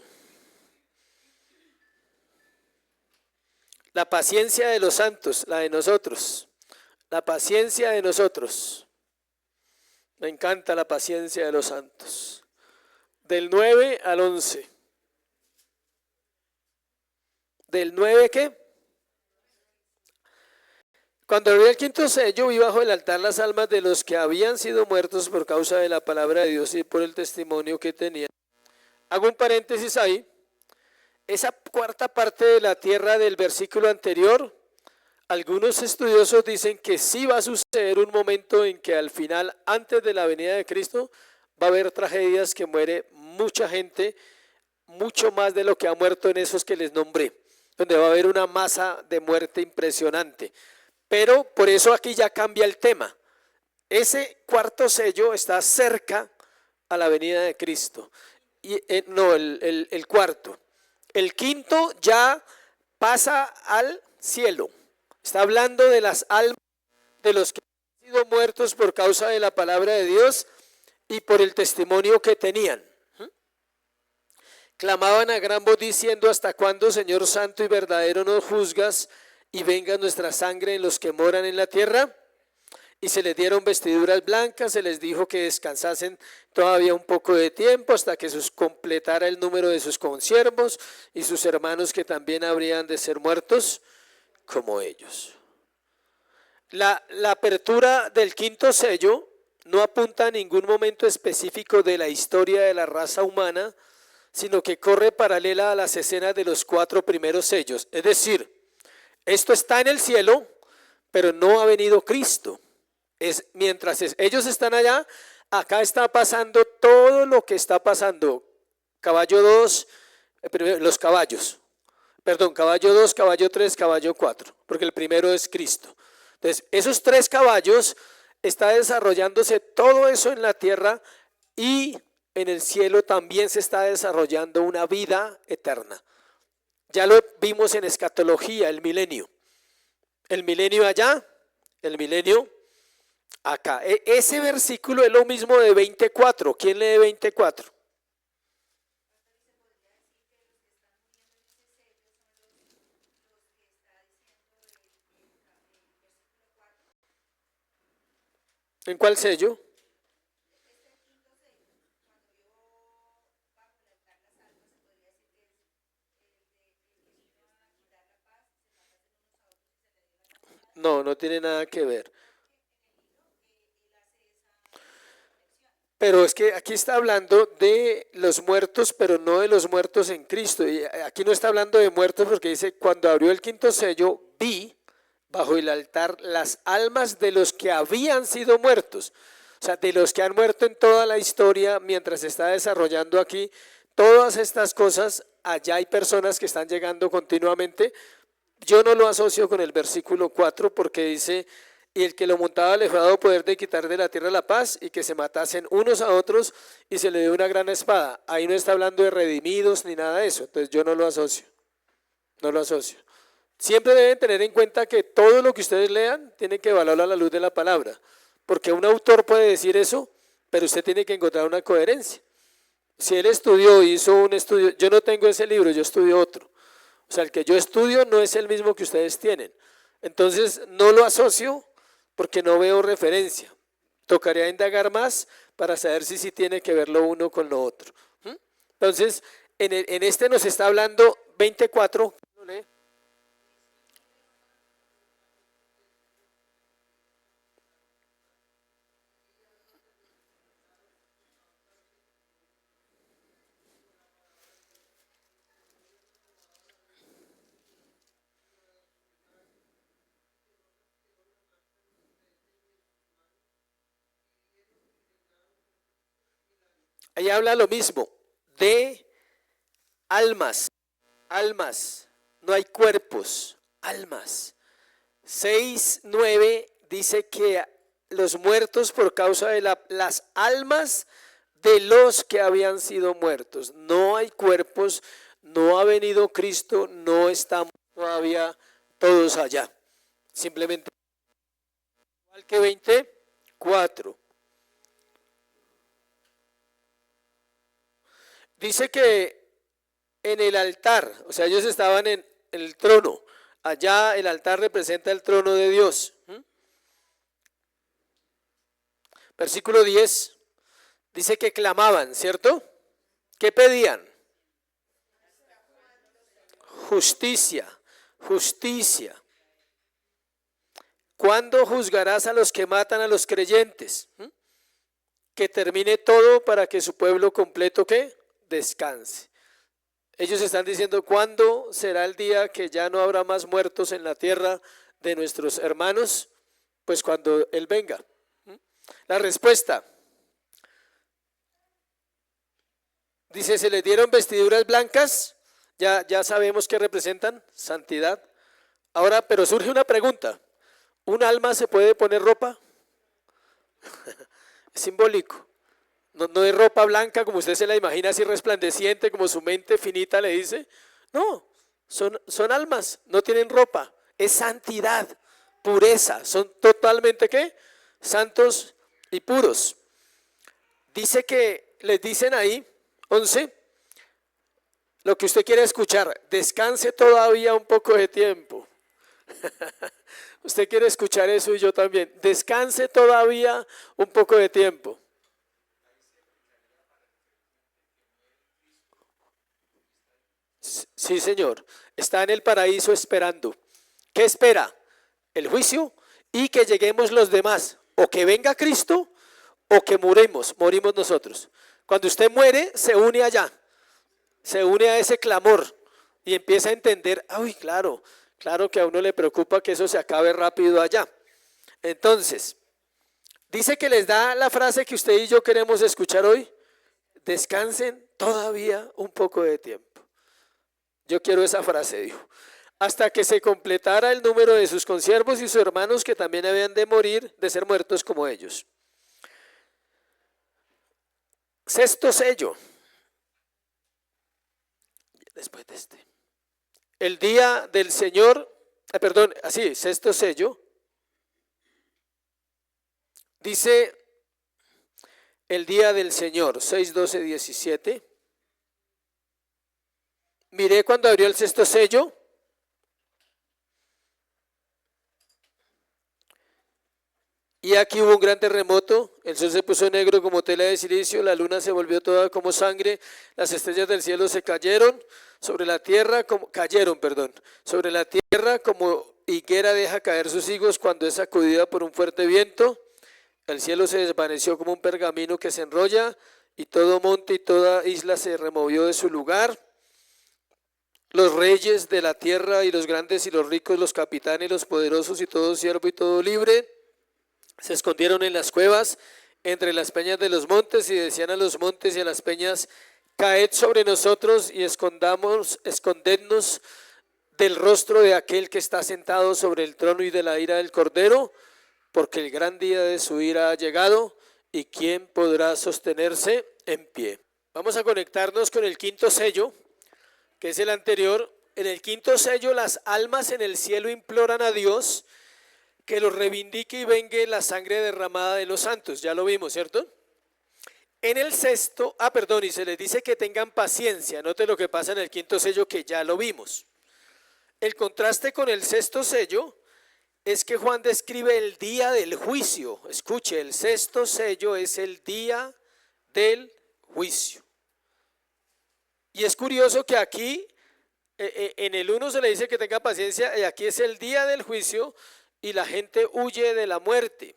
Speaker 1: La paciencia de los santos, la de nosotros. La paciencia de nosotros. Me encanta la paciencia de los santos. Del 9 al 11. ¿Del 9 qué? Cuando abrí el quinto sello, vi bajo el altar las almas de los que habían sido muertos por causa de la palabra de Dios y por el testimonio que tenían. Hago un paréntesis ahí. Esa cuarta parte de la tierra del versículo anterior, algunos estudiosos dicen que sí va a suceder un momento en que al final, antes de la venida de Cristo, va a haber tragedias que muere mucha gente, mucho más de lo que ha muerto en esos que les nombré, donde va a haber una masa de muerte impresionante. Pero por eso aquí ya cambia el tema. Ese cuarto sello está cerca a la venida de Cristo. No, el cuarto. El quinto ya pasa al cielo. Está hablando de las almas de los que han sido muertos por causa de la palabra de Dios y por el testimonio que tenían. Clamaban a gran voz diciendo: ¿hasta cuándo, Señor santo y verdadero, nos juzgas y venga nuestra sangre en los que moran en la tierra? Y se les dieron vestiduras blancas, se les dijo que descansasen todavía un poco de tiempo hasta que completara el número de sus consiervos y sus hermanos que también habrían de ser muertos como ellos. La apertura del quinto sello no apunta a ningún momento específico de la historia de la raza humana, sino que corre paralela a las escenas de los 4 primeros sellos. Es decir, esto está en el cielo, pero no ha venido Cristo. Mientras ellos están allá, acá está pasando todo lo que está pasando. Caballo 2, los caballos. Perdón, caballo 2, caballo 3, caballo 4, porque el primero es Cristo. Entonces, esos 3 caballos, está desarrollándose todo eso en la tierra y en el cielo también se está desarrollando una vida eterna. Ya lo vimos en escatología, el milenio. El milenio allá, el milenio acá. Ese versículo es lo mismo de 24. ¿Quién lee 24? ¿En cuál sello? No, no tiene nada que ver. Pero es que aquí está hablando de los muertos, pero no de los muertos en Cristo. Y aquí no está hablando de muertos porque dice: cuando abrió el quinto sello, vi bajo el altar las almas de los que habían sido muertos. O sea, de los que han muerto en toda la historia mientras se está desarrollando aquí. Todas estas cosas, allá hay personas que están llegando continuamente. Yo no lo asocio con el versículo 4 porque dice: y el que lo montaba le fue dado poder de quitar de la tierra la paz y que se matasen unos a otros y se le dio una gran espada. Ahí no está hablando de redimidos ni nada de eso, entonces yo no lo asocio, no lo asocio. Siempre deben tener en cuenta que todo lo que ustedes lean tiene que evaluarlo a la luz de la palabra, porque un autor puede decir eso, pero usted tiene que encontrar una coherencia. Si él estudió, hizo un estudio, yo no tengo ese libro, yo estudio otro. O sea, el que yo estudio no es el mismo que ustedes tienen. Entonces no lo asocio porque no veo referencia. Tocaría indagar más para saber si sí tiene que ver lo uno con lo otro. Entonces, en este nos está hablando 24. Ahí habla lo mismo, de almas, almas, no hay cuerpos, almas. 6:9 dice que los muertos por causa de las almas de los que habían sido muertos. No hay cuerpos, no ha venido Cristo, no estamos todavía todos allá. Simplemente, igual que 24. Dice que en el altar, o sea, ellos estaban en el trono. Allá el altar representa el trono de Dios. Versículo 10 dice que clamaban, ¿cierto? ¿Qué pedían? Justicia, justicia. ¿Cuándo juzgarás a los que matan a los creyentes? Que termine todo para que su pueblo completo, ¿qué? Descanse. Ellos están diciendo, ¿cuándo será el día que ya no habrá más muertos en la tierra de nuestros hermanos? Pues cuando Él venga. La respuesta dice, se les dieron vestiduras blancas, ya sabemos que representan santidad. Ahora, pero surge una pregunta, ¿un alma se puede poner ropa? Es simbólico. No es ropa blanca como usted se la imagina, así resplandeciente, como su mente finita le dice. No, son almas, no tienen ropa. Es santidad, pureza. Son totalmente, ¿qué? Santos y puros. Dice que les dicen ahí, 11, lo que usted quiere escuchar, descanse todavía un poco de tiempo. Usted quiere escuchar eso y yo también. Descanse todavía un poco de tiempo. Sí, Señor, está en el paraíso esperando. ¿Qué espera? El juicio y que lleguemos los demás. O que venga Cristo o que morimos nosotros. Cuando usted muere, se une allá, se une a ese clamor y empieza a entender, ay, claro que a uno le preocupa que eso se acabe rápido allá. Entonces, dice que les da la frase que usted y yo queremos escuchar hoy, descansen todavía un poco de tiempo. Yo quiero esa frase, dijo. Hasta que se completara el número de sus consiervos y sus hermanos que también habían de morir, de ser muertos como ellos. Sexto sello. Después de este. El día del Señor, sexto sello. Dice el día del Señor, 6:12-17. Miré cuando abrió el sexto sello. Y aquí hubo un gran terremoto, el sol se puso negro como tela de silicio, la luna se volvió toda como sangre, las estrellas del cielo se cayeron sobre la tierra, sobre la tierra como higuera deja caer sus higos cuando es sacudida por un fuerte viento. El cielo se desvaneció como un pergamino que se enrolla y todo monte y toda isla se removió de su lugar. Los reyes de la tierra y los grandes y los ricos, los capitanes, los poderosos y todo siervo y todo libre, se escondieron en las cuevas, entre las peñas de los montes, y decían a los montes y a las peñas, caed sobre nosotros y escondednos del rostro de aquel que está sentado sobre el trono y de la ira del Cordero, porque el gran día de su ira ha llegado, y quién podrá sostenerse en pie. Vamos a conectarnos con el quinto sello, que es el anterior. En el quinto sello, las almas en el cielo imploran a Dios que los reivindique y vengue la sangre derramada de los santos. Ya lo vimos, ¿cierto? En el sexto, y se les dice que tengan paciencia. Note lo que pasa en el quinto sello, que ya lo vimos. El contraste con el sexto sello es que Juan describe el día del juicio. Escuche, el sexto sello es el día del juicio. Y es curioso que aquí, en el 1 se le dice que tenga paciencia, y aquí es el día del juicio y la gente huye de la muerte.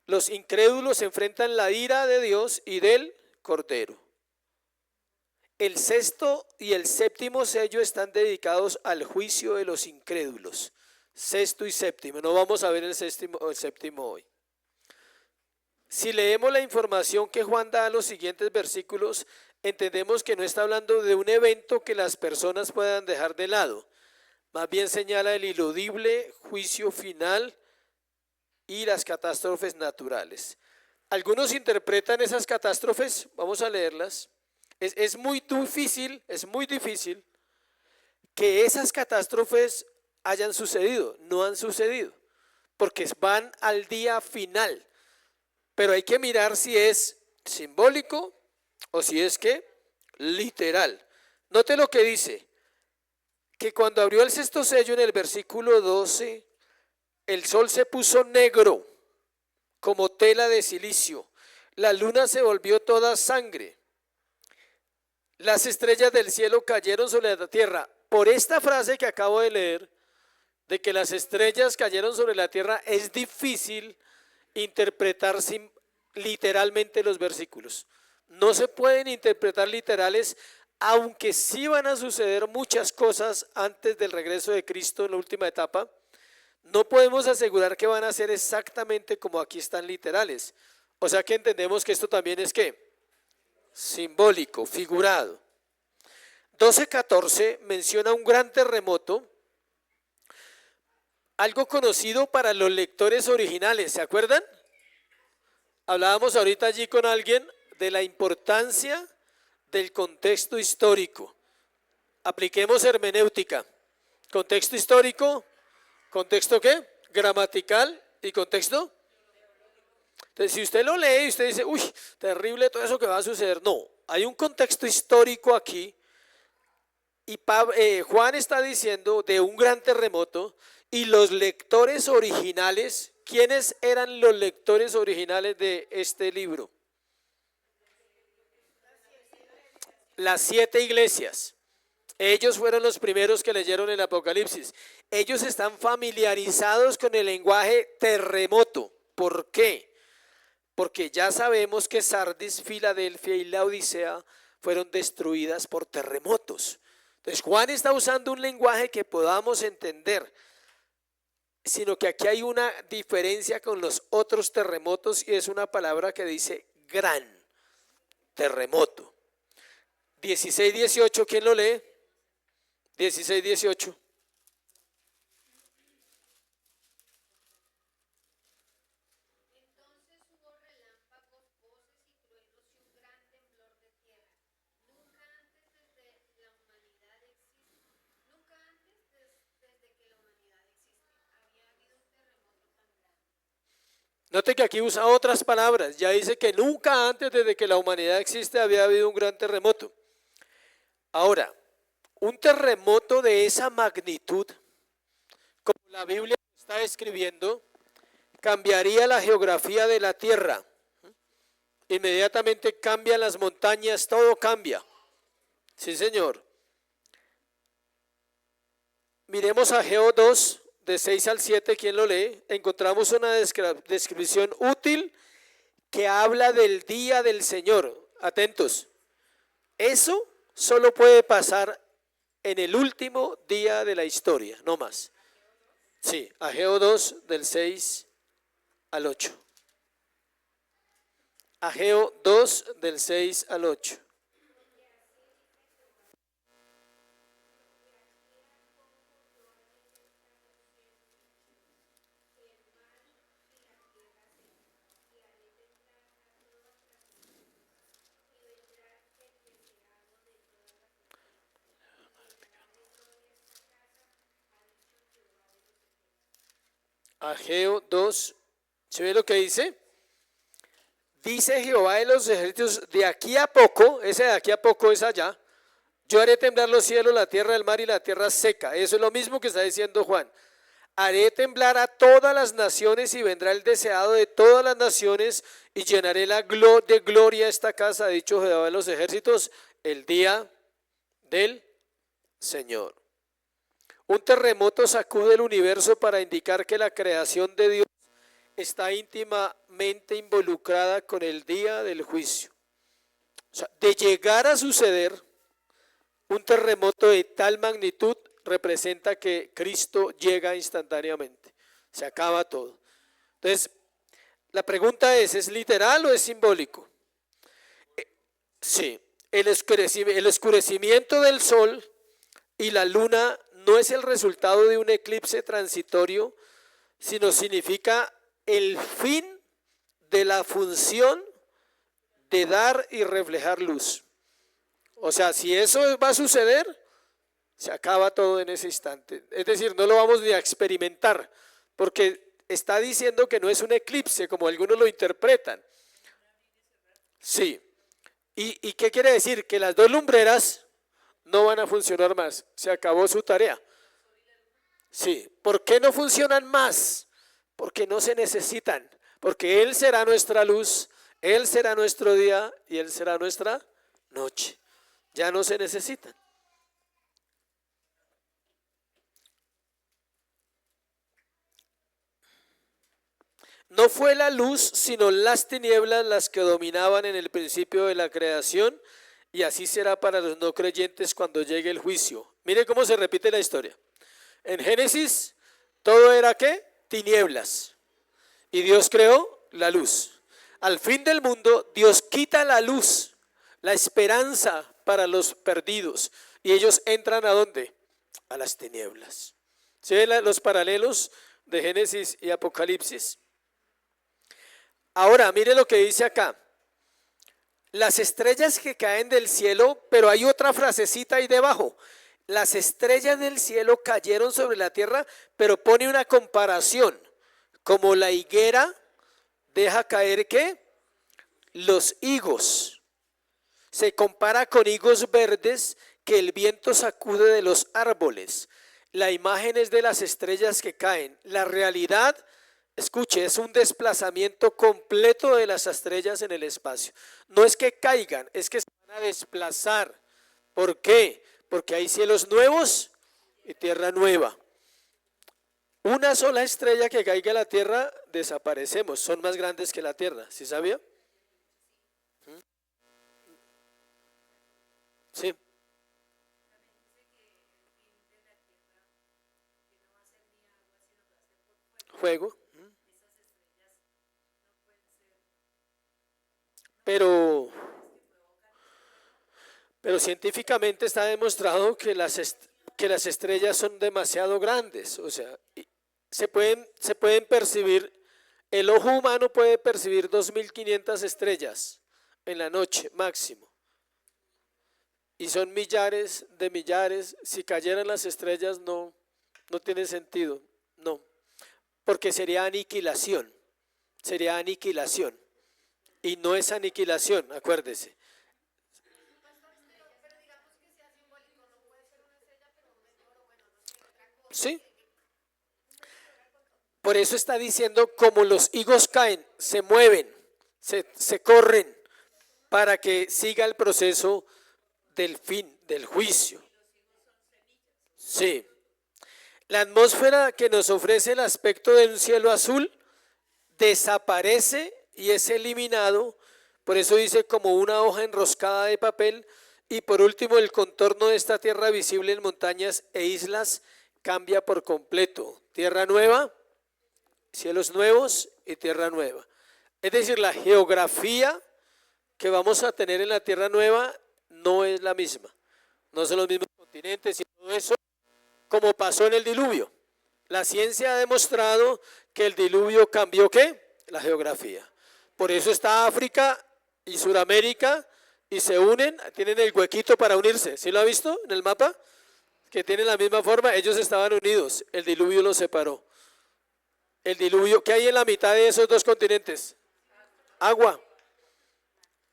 Speaker 1: Los incrédulos enfrentan la ira de Dios y del Cordero. El sexto y el séptimo sello están dedicados al juicio de los incrédulos. Sexto y séptimo. No vamos a ver el séptimo hoy. Si leemos la información que Juan da a los siguientes versículos, entendemos que no está hablando de un evento que las personas puedan dejar de lado. Más bien señala el ineludible juicio final y las catástrofes naturales. Algunos interpretan esas catástrofes, vamos a leerlas. Es muy difícil que esas catástrofes hayan sucedido, no han sucedido, porque van al día final. Pero hay que mirar si es simbólico o si es que literal. Note lo que dice, que cuando abrió el sexto sello en el versículo 12, el sol se puso negro como tela de silicio, la luna se volvió toda sangre, las estrellas del cielo cayeron sobre la tierra. Por esta frase que acabo de leer, de que las estrellas cayeron sobre la tierra, es difícil interpretar literalmente los versículos. No se pueden interpretar literales, aunque sí van a suceder muchas cosas antes del regreso de Cristo en la última etapa. No podemos asegurar que van a ser exactamente como aquí están literales. O sea que entendemos que esto también es ¿qué? Simbólico, figurado. 12:14 menciona un gran terremoto, algo conocido para los lectores originales, ¿se acuerdan? Hablábamos ahorita allí con alguien de la importancia del contexto histórico. Apliquemos hermenéutica. Contexto histórico, contexto ¿qué? Gramatical y contexto. Entonces, si usted lo lee y usted dice, uy, terrible todo eso que va a suceder. No, hay un contexto histórico aquí. Y Juan está diciendo de un gran terremoto y los lectores originales, ¿quiénes eran los lectores originales de este libro? Las 7 iglesias. Ellos fueron los primeros que leyeron el Apocalipsis. Ellos están familiarizados con el lenguaje terremoto. ¿Por qué? Porque ya sabemos que Sardis, Filadelfia y Laodicea fueron destruidas por terremotos. Entonces Juan está usando un lenguaje que podamos entender, sino que aquí hay una diferencia con los otros terremotos y es una palabra que dice gran terremoto. 16:18, ¿quién lo lee? 16:18.
Speaker 2: Entonces hubo relámpagos, voces y truenos y un gran temblor de tierra. Nunca antes desde que la humanidad existe, había habido un terremoto tan grande.
Speaker 1: Note que aquí usa otras palabras. Ya dice que nunca antes desde que la humanidad existe había habido un gran terremoto. Ahora, un terremoto de esa magnitud, como la Biblia está describiendo, cambiaría la geografía de la tierra. Inmediatamente cambian las montañas, todo cambia. Sí, señor. Miremos Ageo 2, de 6 al 7, ¿quién lo lee? Encontramos una descripción útil que habla del día del Señor. Atentos. Eso solo puede pasar en el último día de la historia, no más. Sí, Ageo 2 del 6 al 8. Ageo 2 del 6 al 8. Ageo 2, ¿se ve lo que dice? Dice Jehová de los ejércitos, de aquí a poco, ese de aquí a poco es allá, Yo haré temblar los cielos, la tierra, el mar y la tierra seca. Eso es lo mismo que está diciendo Juan. Haré temblar a todas las naciones y vendrá el deseado de todas las naciones y llenaré de gloria esta casa, ha dicho Jehová de los ejércitos, el día del Señor. Un terremoto sacude el universo para indicar que la creación de Dios está íntimamente involucrada con el día del juicio. O sea, de llegar a suceder un terremoto de tal magnitud, representa que Cristo llega instantáneamente. Se acaba todo. Entonces, la pregunta ¿es literal o es simbólico? Sí, el oscurecimiento del sol y la luna no es el resultado de un eclipse transitorio, sino significa el fin de la función de dar y reflejar luz. O sea, si eso va a suceder, se acaba todo en ese instante. Es decir, no lo vamos ni a experimentar, porque está diciendo que no es un eclipse, como algunos lo interpretan. Sí. ¿Y qué quiere decir? Que las dos lumbreras no van a funcionar más. Se acabó su tarea. Sí. ¿Por qué no funcionan más? Porque no se necesitan. Porque Él será nuestra luz, Él será nuestro día y Él será nuestra noche. Ya no se necesitan. No fue la luz, sino las tinieblas las que dominaban en el principio de la creación, y así será para los no creyentes cuando llegue el juicio. Mire cómo se repite la historia. En Génesis, todo era ¿qué? Tinieblas. Y Dios creó la luz. Al fin del mundo, Dios quita la luz, la esperanza para los perdidos. Y ellos entran ¿a dónde? A las tinieblas. ¿Se ven los paralelos de Génesis y Apocalipsis? Ahora, mire lo que dice acá. Las estrellas que caen del cielo, pero hay otra frasecita ahí debajo. Las estrellas del cielo cayeron sobre la tierra, pero pone una comparación. Como la higuera deja caer ¿qué? Los higos. Se compara con higos verdes que el viento sacude de los árboles. La imagen es de las estrellas que caen. La realidad, escuche, es un desplazamiento completo de las estrellas en el espacio. No es que caigan, es que se van a desplazar. ¿Por qué? Porque hay cielos nuevos y tierra nueva. Una sola estrella que caiga a la tierra, desaparecemos. Son más grandes que la tierra, ¿sí sabía? Sí. Fuego. Pero científicamente está demostrado que las estrellas son demasiado grandes. O sea, se pueden percibir, el ojo humano puede percibir 2500 estrellas en la noche máximo. Y son millares de millares. Si cayeran las estrellas no tiene sentido, no. Porque sería aniquilación. Y no es aniquilación, acuérdese. Sí. Por eso está diciendo, como los higos caen, se mueven, se corren, para que siga el proceso del fin, del juicio. Sí. La atmósfera que nos ofrece el aspecto de un cielo azul desaparece y es eliminado. Por eso dice como una hoja enroscada de papel. Y por último, el contorno de esta tierra visible en montañas e islas cambia por completo. Tierra nueva, cielos nuevos y tierra nueva. Es decir, la geografía que vamos a tener en la tierra nueva no es la misma. No son los mismos continentes y todo eso, como pasó en el diluvio. La ciencia ha demostrado que el diluvio cambió ¿qué? La geografía. Por eso está África y Sudamérica y se unen, tienen el huequito para unirse. ¿Sí lo ha visto en el mapa? Que tienen la misma forma, ellos estaban unidos, el diluvio los separó. El diluvio, ¿qué hay en la mitad de esos dos continentes? Agua.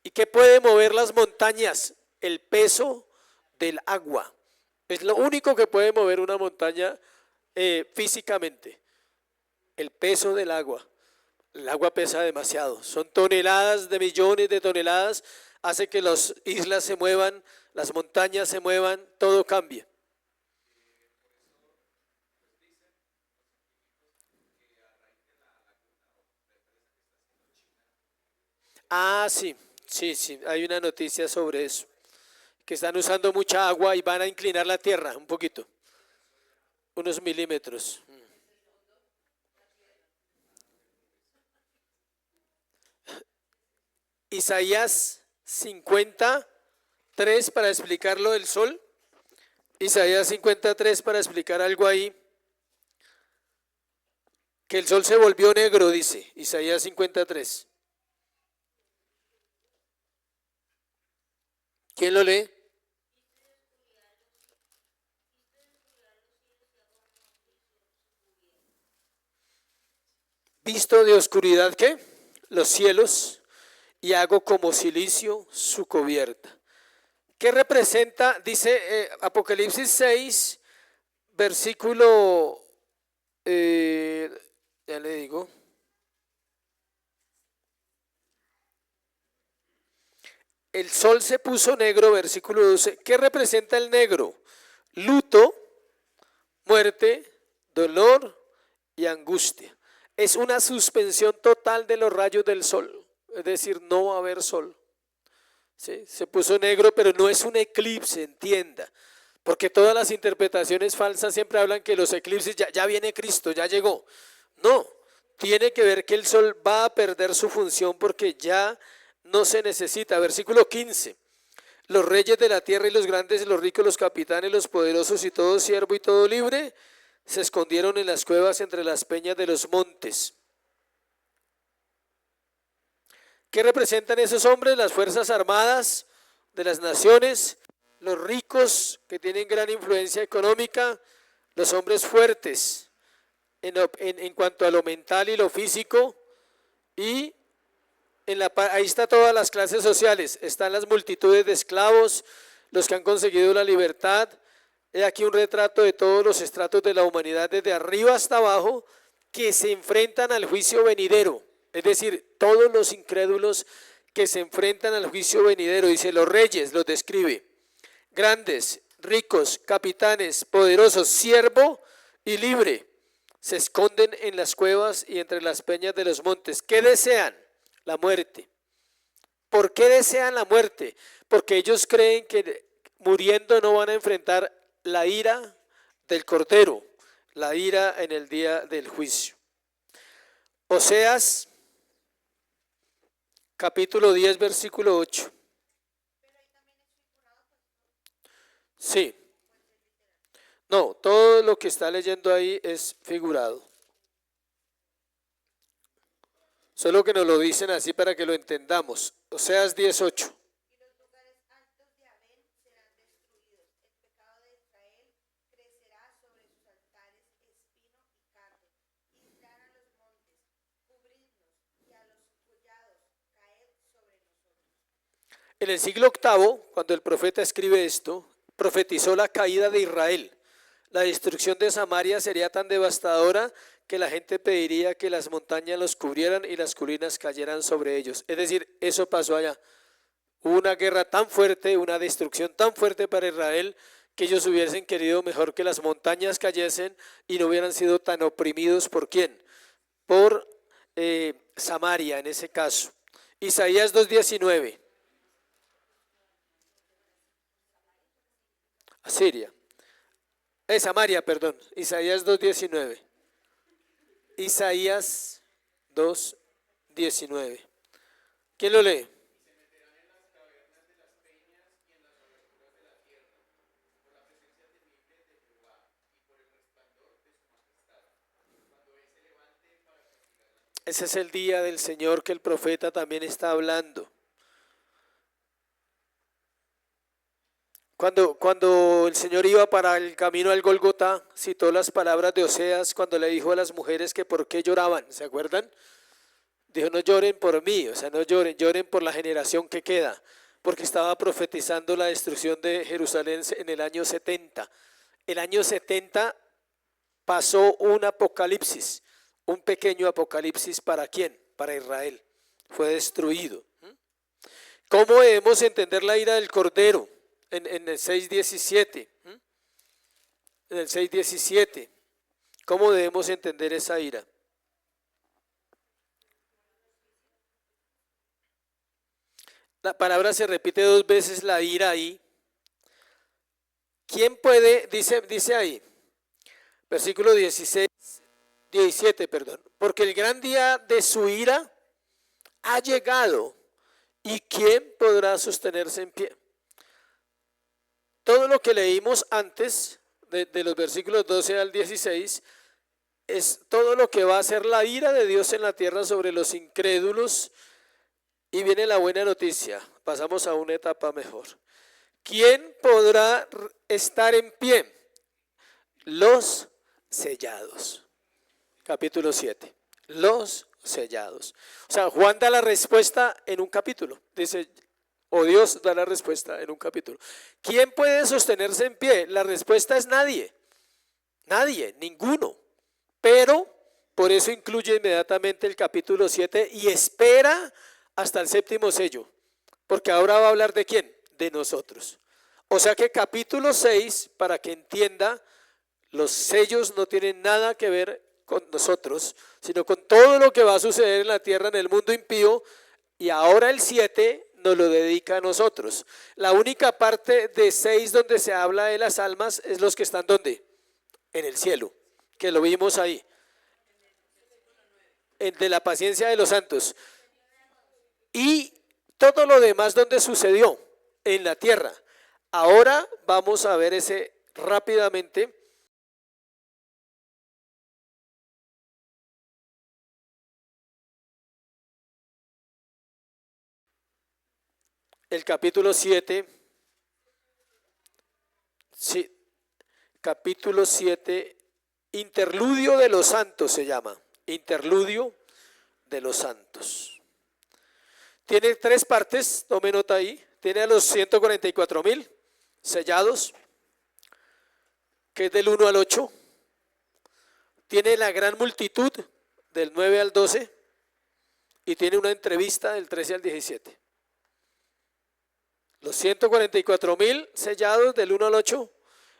Speaker 1: ¿Y qué puede mover las montañas? El peso del agua. Es lo único que puede mover una montaña físicamente, el peso del agua. El agua pesa demasiado, son toneladas de millones de toneladas, hace que las islas se muevan, las montañas se muevan, todo cambia. Ah, sí, sí, sí, hay una noticia sobre eso, que están usando mucha agua y van a inclinar la tierra un poquito, unos milímetros. Isaías 53 para explicar lo del sol. Isaías 53 para explicar algo ahí. Que el sol se volvió negro, dice Isaías 53. ¿Quién lo lee? Visto de oscuridad, ¿qué? Los cielos, y hago como silicio su cubierta. ¿Qué representa? Dice Apocalipsis 6, versículo, ya le digo. El sol se puso negro, versículo 12. ¿Qué representa el negro? Luto, muerte, dolor y angustia. Es una suspensión total de los rayos del sol, es decir, no va a haber sol. ¿Sí? Se puso negro, pero no es un eclipse, entienda, porque todas las interpretaciones falsas siempre hablan que los eclipses ya viene Cristo, ya llegó. No, tiene que ver que el sol va a perder su función porque ya no se necesita. Versículo 15. Los reyes de la tierra y los grandes, los ricos, los capitanes, los poderosos y todo siervo y todo libre se escondieron en las cuevas entre las peñas de los montes. ¿Qué representan esos hombres? Las fuerzas armadas de las naciones, los ricos que tienen gran influencia económica, los hombres fuertes en cuanto a lo mental y lo físico, y ahí está todas las clases sociales, están las multitudes de esclavos, los que han conseguido la libertad. He aquí un retrato de todos los estratos de la humanidad desde arriba hasta abajo que se enfrentan al juicio venidero, es decir, todos los incrédulos que se enfrentan al juicio venidero. Dice, los reyes los describe, grandes, ricos, capitanes, poderosos, siervo y libre, se esconden en las cuevas y entre las peñas de los montes. ¿Qué desean? La muerte. ¿Por qué desean la muerte? Porque ellos creen que muriendo no van a enfrentar la ira del Cordero, la ira en el día del juicio. Oseas, capítulo 10, versículo 8. Sí. No, todo lo que está leyendo ahí es figurado. Solo que nos lo dicen así para que lo entendamos. Oseas 10:8.
Speaker 3: Y los lugares altos de Abel serán destruidos. El pecado de Israel crecerá sobre sus altares espino y cardo. Y dirán a los montes, cubridnos, y a los collados, caed sobre nosotros.
Speaker 1: En el siglo VIII, cuando el profeta escribe esto, profetizó la caída de Israel. La destrucción de Samaria sería tan devastadora que la gente pediría que las montañas los cubrieran y las colinas cayeran sobre ellos. Es decir, eso pasó allá. Hubo una guerra tan fuerte, una destrucción tan fuerte para Israel, que ellos hubiesen querido mejor que las montañas cayesen y no hubieran sido tan oprimidos. ¿Por quién? Por Samaria en ese caso. Isaías 2:19. Asiria. Samaria, perdón. Isaías 2:19. Isaías 2:19. ¿Quién lo lee? Ese es el día del Señor que el profeta también está hablando. Cuando el Señor iba para el camino al Gólgota, citó las palabras de Oseas cuando le dijo a las mujeres que por qué lloraban, ¿se acuerdan? Dijo, no lloren por mí, o sea, no lloren, lloren por la generación que queda, porque estaba profetizando la destrucción de Jerusalén en el año 70. El año 70 pasó un apocalipsis, un pequeño apocalipsis. ¿Para quién? Para Israel. Fue destruido. ¿Cómo debemos entender la ira del Cordero? En el 6:17. En el 6:17. ¿Cómo debemos entender esa ira? La palabra se repite 2 veces, la ira ahí. ¿Quién puede? Dice ahí, versículo 17, perdón. Porque el gran día de su ira ha llegado, ¿y quién podrá sostenerse en pie? Todo lo que leímos antes, de los versículos 12 al 16, es todo lo que va a ser la ira de Dios en la tierra sobre los incrédulos. Y viene la buena noticia, pasamos a una etapa mejor. ¿Quién podrá estar en pie? Los sellados. Capítulo 7. Los sellados. O sea, Juan da la respuesta en un capítulo. Dice, o Dios da la respuesta en un capítulo. ¿Quién puede sostenerse en pie? La respuesta es nadie. Nadie, ninguno. Pero por eso incluye inmediatamente el capítulo 7 y espera hasta el 7º sello, porque ahora va a hablar de quién, de nosotros. O sea que capítulo 6, para que entienda, los sellos no tienen nada que ver con nosotros, sino con todo lo que va a suceder en la tierra, en el mundo impío, y ahora el 7 nos lo dedica a nosotros. La única parte de 6 donde se habla de las almas es los que están ¿dónde? En el cielo, que lo vimos ahí, de la paciencia de los santos. Y todo lo demás donde sucedió en la tierra. Ahora vamos a ver ese rápidamente. El capítulo 7. Sí, capítulo 7, interludio de los santos se llama. Interludio de los santos. Tiene 3 partes, tome nota ahí. Tiene a los 144,000 sellados, que es del 1 al 8. Tiene la gran multitud del 9 al 12 y tiene una entrevista del 13 al 17. Los 144,000 sellados del 1 al 8,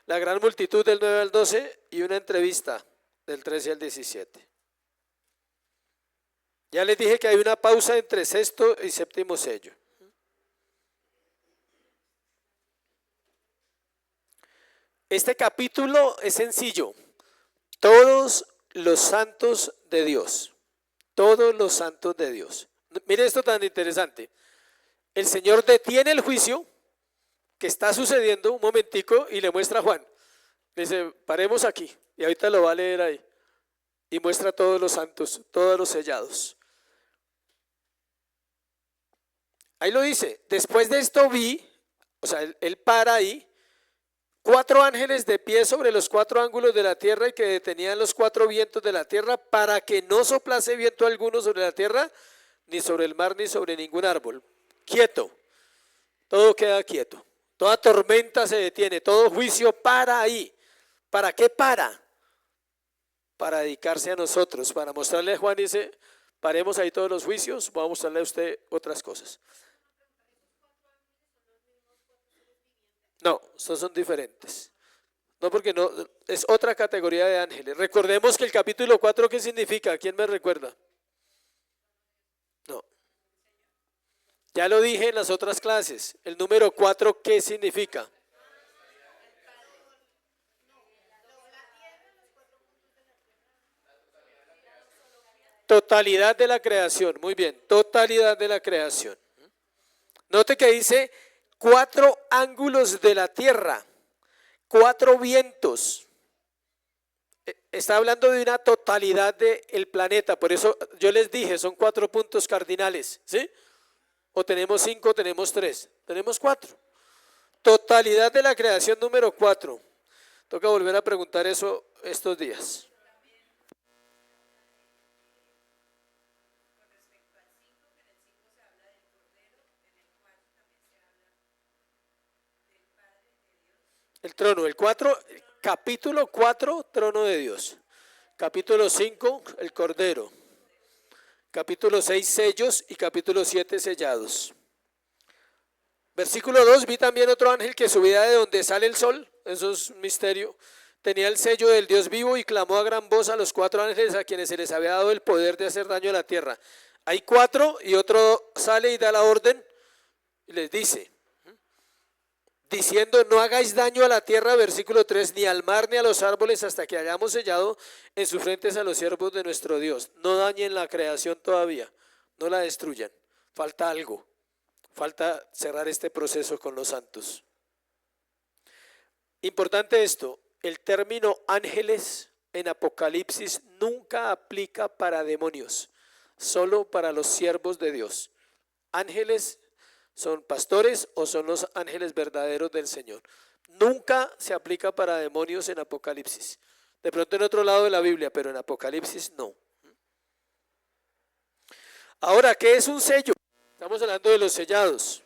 Speaker 1: la gran multitud del 9 al 12 y una entrevista del 13 al 17. Ya les dije que hay una pausa entre 6º y 7º sello. Este capítulo es sencillo. Todos los santos de Dios. Todos los santos de Dios. Mire esto tan interesante. El Señor detiene el juicio que está sucediendo un momentico y le muestra a Juan. Le dice, paremos aquí. Y ahorita lo va a leer ahí. Y muestra a todos los santos, todos los sellados. Ahí lo dice, después de esto vi, o sea, él para ahí, 4 ángeles de pie sobre los 4 ángulos de la tierra y que detenían los 4 vientos de la tierra para que no soplase viento alguno sobre la tierra, ni sobre el mar, ni sobre ningún árbol. Quieto, todo queda quieto, toda tormenta se detiene, todo juicio para ahí. ¿Para qué para? Para dedicarse a nosotros, para mostrarle a Juan, dice, paremos ahí todos los juicios, voy a mostrarle a usted otras cosas. No, estos son diferentes. No, porque no, es otra categoría de ángeles. Recordemos que el capítulo 4, ¿qué significa? ¿Quién me recuerda? No. Ya lo dije en las otras clases. El número 4, ¿qué significa? Totalidad de la creación. Muy bien, totalidad de la creación. Note que dice 4 ángulos de la tierra, 4 vientos. Está hablando de una totalidad del planeta. Por eso yo les dije, son 4 puntos cardinales, ¿sí? O tenemos 5, tenemos 3, tenemos 4. Totalidad de la creación número 4. Toca volver a preguntar eso estos días. El trono, el 4, capítulo 4, trono de Dios. Capítulo 5, el cordero. Capítulo 6, sellos, y capítulo 7, sellados. Versículo 2, vi también otro ángel que subía de donde sale el sol, eso es un misterio. Tenía el sello del Dios vivo y clamó a gran voz a los 4 ángeles a quienes se les había dado el poder de hacer daño a la tierra. Hay 4 y otro sale y da la orden y les dice, diciendo, no hagáis daño a la tierra, versículo 3, ni al mar ni a los árboles hasta que hayamos sellado en sus frentes a los siervos de nuestro Dios. No dañen la creación todavía, no la destruyan, falta algo, falta cerrar este proceso con los santos. Importante esto, el término ángeles en Apocalipsis nunca aplica para demonios, solo para los siervos de Dios. Ángeles son pastores o son los ángeles verdaderos del Señor. Nunca se aplica para demonios en Apocalipsis. De pronto en otro lado de la Biblia, pero en Apocalipsis no. Ahora, ¿qué es un sello? Estamos hablando de los sellados.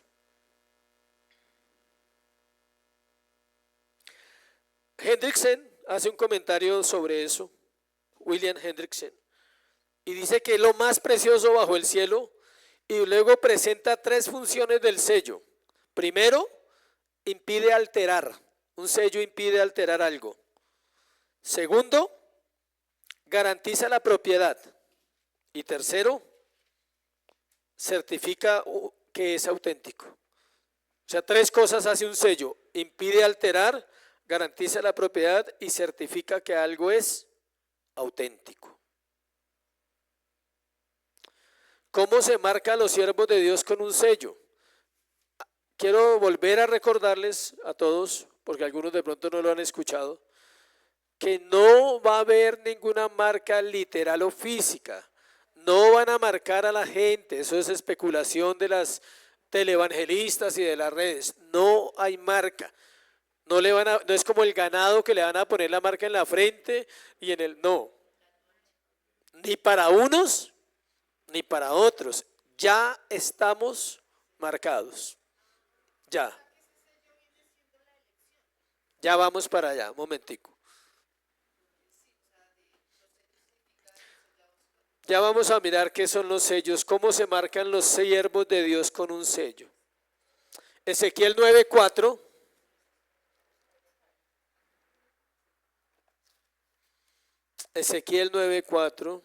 Speaker 1: Hendrickson hace un comentario sobre eso, William Hendrickson, y dice que es lo más precioso bajo el cielo, y luego presenta 3 funciones del sello. Primero, impide alterar, un sello impide alterar algo. Segundo, garantiza la propiedad. Y tercero, certifica que es auténtico. O sea, 3 cosas hace un sello: impide alterar, garantiza la propiedad y certifica que algo es auténtico. ¿Cómo se marca a los siervos de Dios con un sello? Quiero volver a recordarles a todos, porque algunos de pronto no lo han escuchado, que no va a haber ninguna marca literal o física. No van a marcar a la gente, eso es especulación de las televangelistas y de las redes. No hay marca. No es como el ganado que le van a poner la marca en la frente y en el no. Ni para unos ni para otros. Ya estamos marcados. Ya. Ya vamos para allá, un momentico. Ya vamos a mirar qué son los sellos, cómo se marcan los siervos de Dios con un sello. Ezequiel 9:4. Ezequiel 9:4.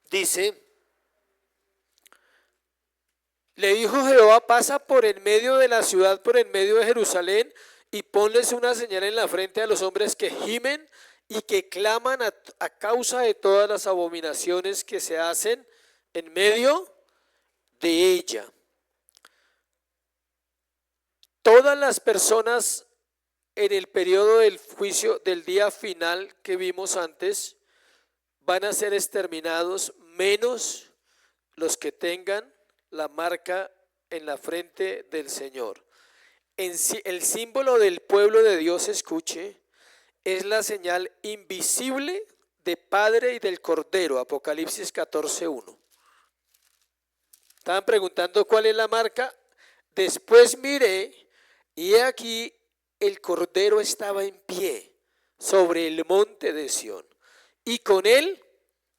Speaker 1: Dice, le dijo Jehová, pasa por en medio de la ciudad, por en medio de Jerusalén, y ponles una señal en la frente a los hombres que gimen y que claman a causa de todas las abominaciones que se hacen en medio de ella. Todas las personas en el periodo del juicio del día final que vimos antes van a ser exterminados, menos los que tengan la marca en la frente del Señor. El símbolo del pueblo de Dios, escuche, es la señal invisible de Padre y del Cordero, Apocalipsis 14:1. Estaban preguntando cuál es la marca. Después miré y he aquí el Cordero estaba en pie sobre el monte de Sión, y con él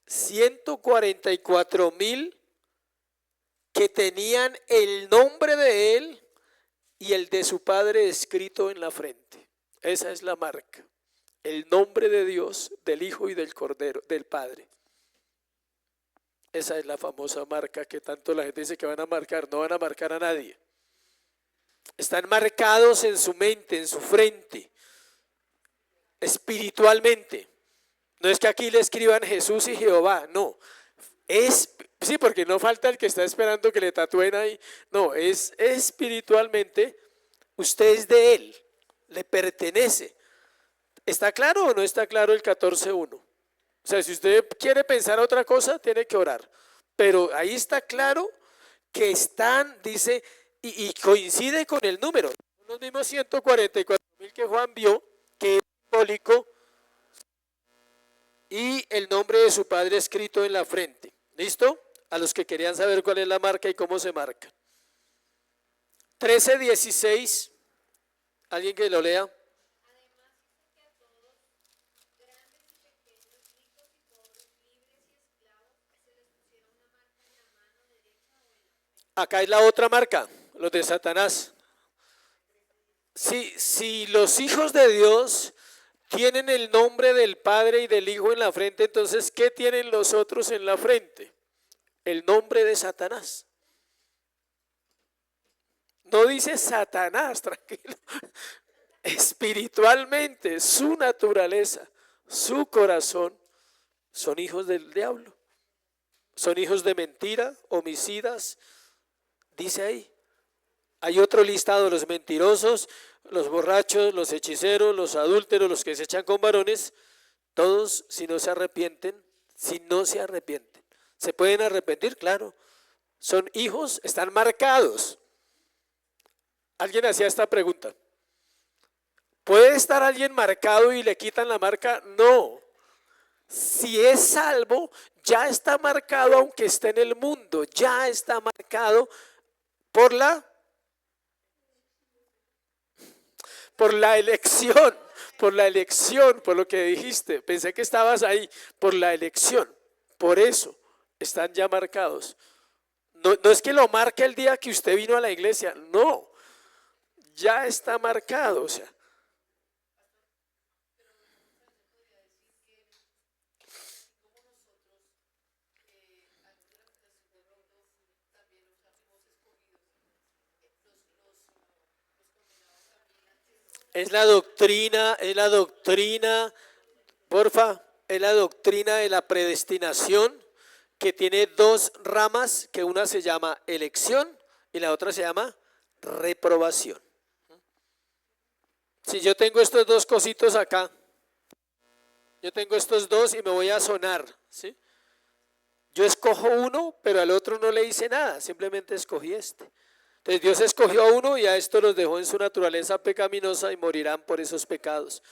Speaker 1: 144,000 que tenían el nombre de él y el de su padre escrito en la frente. Esa es la marca, el nombre de Dios, del Hijo y del Cordero, del Padre. Esa es la famosa marca que tanto la gente dice que van a marcar. No van a marcar a nadie. Están marcados en su mente, en su frente, espiritualmente. No es que aquí le escriban Jesús y Jehová, no. Sí, porque no falta el que está esperando que le tatúen ahí. No, es espiritualmente, usted es de él, le pertenece. ¿Está claro o no está claro el 14:1? O sea, si usted quiere pensar otra cosa, tiene que orar. Pero ahí está claro que están, dice, y coincide con el número. Los mismos 144,000 que Juan vio, que es simbólico, y el nombre de su padre escrito en la frente. ¿Listo? a los que querían saber cuál es la marca y cómo se marca. 13:16, alguien que lo lea.
Speaker 3: Además hizo que a todos, grandes y pequeños, ricos y pobres, libres y esclavos, se les pusiera una marca en la mano derecha o en la frente.
Speaker 1: Acá es la otra marca, los de Satanás. Si los hijos de Dios tienen el nombre del Padre y del Hijo en la frente, entonces, ¿qué tienen los otros en la frente? El nombre de Satanás. No dice Satanás, tranquilo. Espiritualmente, su naturaleza, su corazón, son hijos del diablo. Son hijos de mentira, homicidas. Dice ahí. Hay otro listado: los mentirosos, los borrachos, los hechiceros, los adúlteros, los que se echan con varones. Todos, si no se arrepienten, ¿se pueden arrepentir? Claro. Son hijos, están marcados. Alguien hacía esta pregunta: ¿puede estar alguien marcado y le quitan la marca? No. Si es salvo, ya está marcado, aunque esté en el mundo, ya está marcado por la elección, por lo que dijiste. Pensé que estabas ahí, por la elección. Por eso están ya marcados. No es que lo marque el día que usted vino a la iglesia, no. Ya está marcado, o sea. Es la doctrina, porfa, es la doctrina de la predestinación, que tiene dos ramas, que una se llama elección y la otra se llama reprobación. Si yo tengo estos dos cositos acá, yo tengo estos dos y me voy a sonar, ¿sí? Yo escojo uno, pero al otro no le hice nada, simplemente escogí este. Entonces Dios escogió a uno y a esto los dejó en su naturaleza pecaminosa y morirán por esos pecados.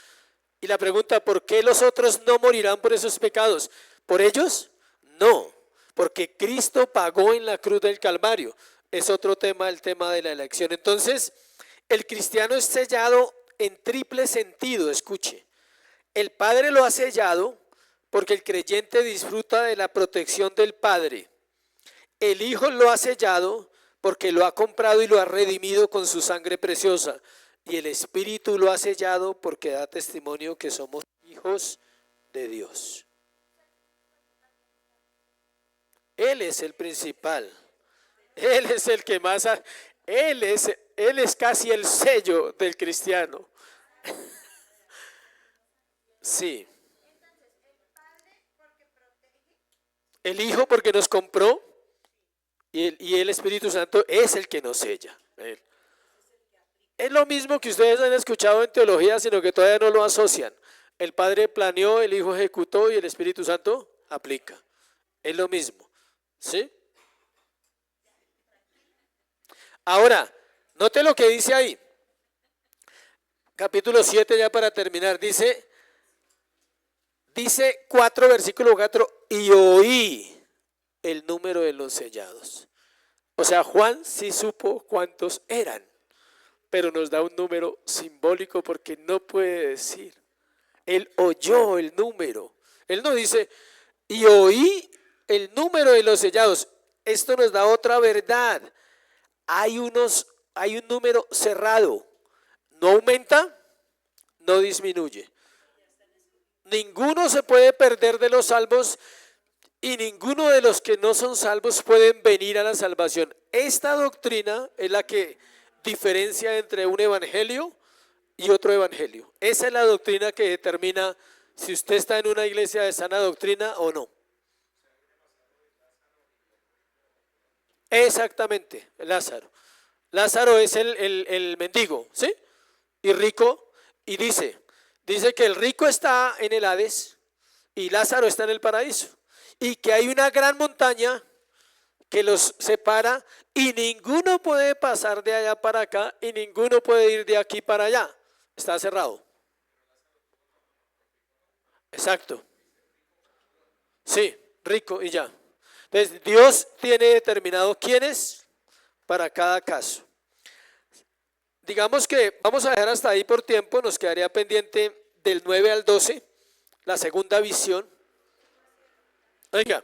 Speaker 1: Y la pregunta: ¿por qué los otros no morirán por esos pecados? ¿Por ellos? No, porque Cristo pagó en la cruz del Calvario. Es otro tema, el tema de la elección. Entonces, el cristiano es sellado en triple sentido, escuche. El Padre lo ha sellado porque el creyente disfruta de la protección del Padre. El Hijo lo ha sellado porque lo ha comprado y lo ha redimido con su sangre preciosa. Y el Espíritu lo ha sellado porque da testimonio que somos hijos de Dios. Él es el principal. Él es el que más... Él es casi el sello del cristiano. Sí. El Hijo porque nos compró. Y el Espíritu Santo es el que nos sella. Es lo mismo que ustedes han escuchado en teología, sino que todavía no lo asocian. El Padre planeó, el Hijo ejecutó y el Espíritu Santo aplica. Es lo mismo. ¿Sí? Ahora, note lo que dice ahí. Capítulo 7, ya para terminar. Dice 4, versículo 4, y oí el número de los sellados. O sea, Juan sí supo cuántos eran, pero nos da un número simbólico porque no puede decir. Él oyó el número. Él no dice, y oí el número de los sellados. Esto nos da otra verdad. Hay un número cerrado. No aumenta, no disminuye. Ninguno se puede perder de los salvos. Y ninguno de los que no son salvos pueden venir a la salvación. Esta doctrina es la que diferencia entre un evangelio y otro evangelio. Esa es la doctrina que determina si usted está en una iglesia de sana doctrina o no. Exactamente, Lázaro. Lázaro es el mendigo, ¿sí? Y rico, y dice que el rico está en el Hades y Lázaro está en el paraíso. Y que hay una gran montaña que los separa y ninguno puede pasar de allá para acá y ninguno puede ir de aquí para allá. Está cerrado. Exacto. Sí, rico y ya. Entonces, Dios tiene determinado quiénes para cada caso. Digamos que vamos a dejar hasta ahí por tiempo, nos quedaría pendiente del 9 al 12, la segunda visión. Oiga,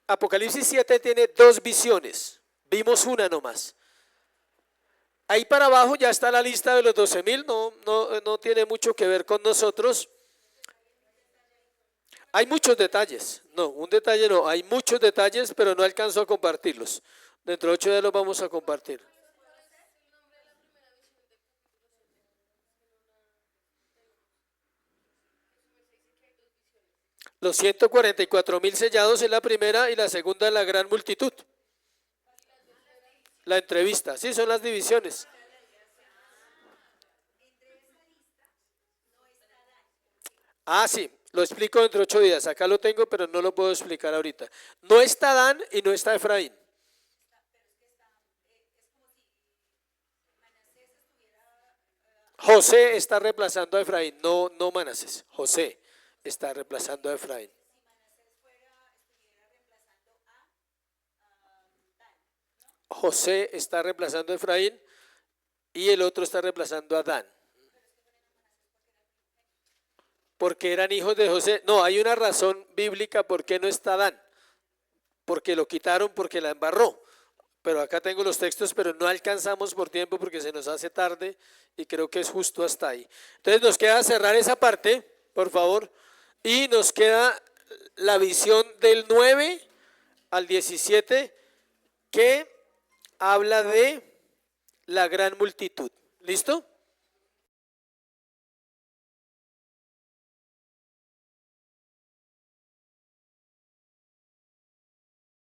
Speaker 1: Apocalipsis 7 tiene dos visiones, vimos una nomás. Ahí para abajo ya está la lista de los 12,000, no tiene mucho que ver con nosotros. Hay muchos detalles, un detalle no, hay muchos detalles, pero no alcanzo a compartirlos. Dentro de 8 días los vamos a compartir. Los 144,000 sellados es la primera y la segunda es la gran multitud. La entrevista, sí, son las divisiones. Ah, sí, lo explico dentro de 8 días. Acá lo tengo, pero no lo puedo explicar ahorita. No está Dan y no está Efraín. José está reemplazando a Efraín, no Manasés. José está reemplazando a Efraín. José está reemplazando a Efraín y el otro está reemplazando a Dan. Porque eran hijos de José. No, hay una razón bíblica por qué no está Dan. Porque lo quitaron, porque la embarró. Pero acá tengo los textos, pero no alcanzamos por tiempo porque se nos hace tarde y creo que es justo hasta ahí. Entonces nos queda cerrar esa parte, por favor, y nos queda la visión del 9 al 17 que habla de la gran multitud. ¿Listo?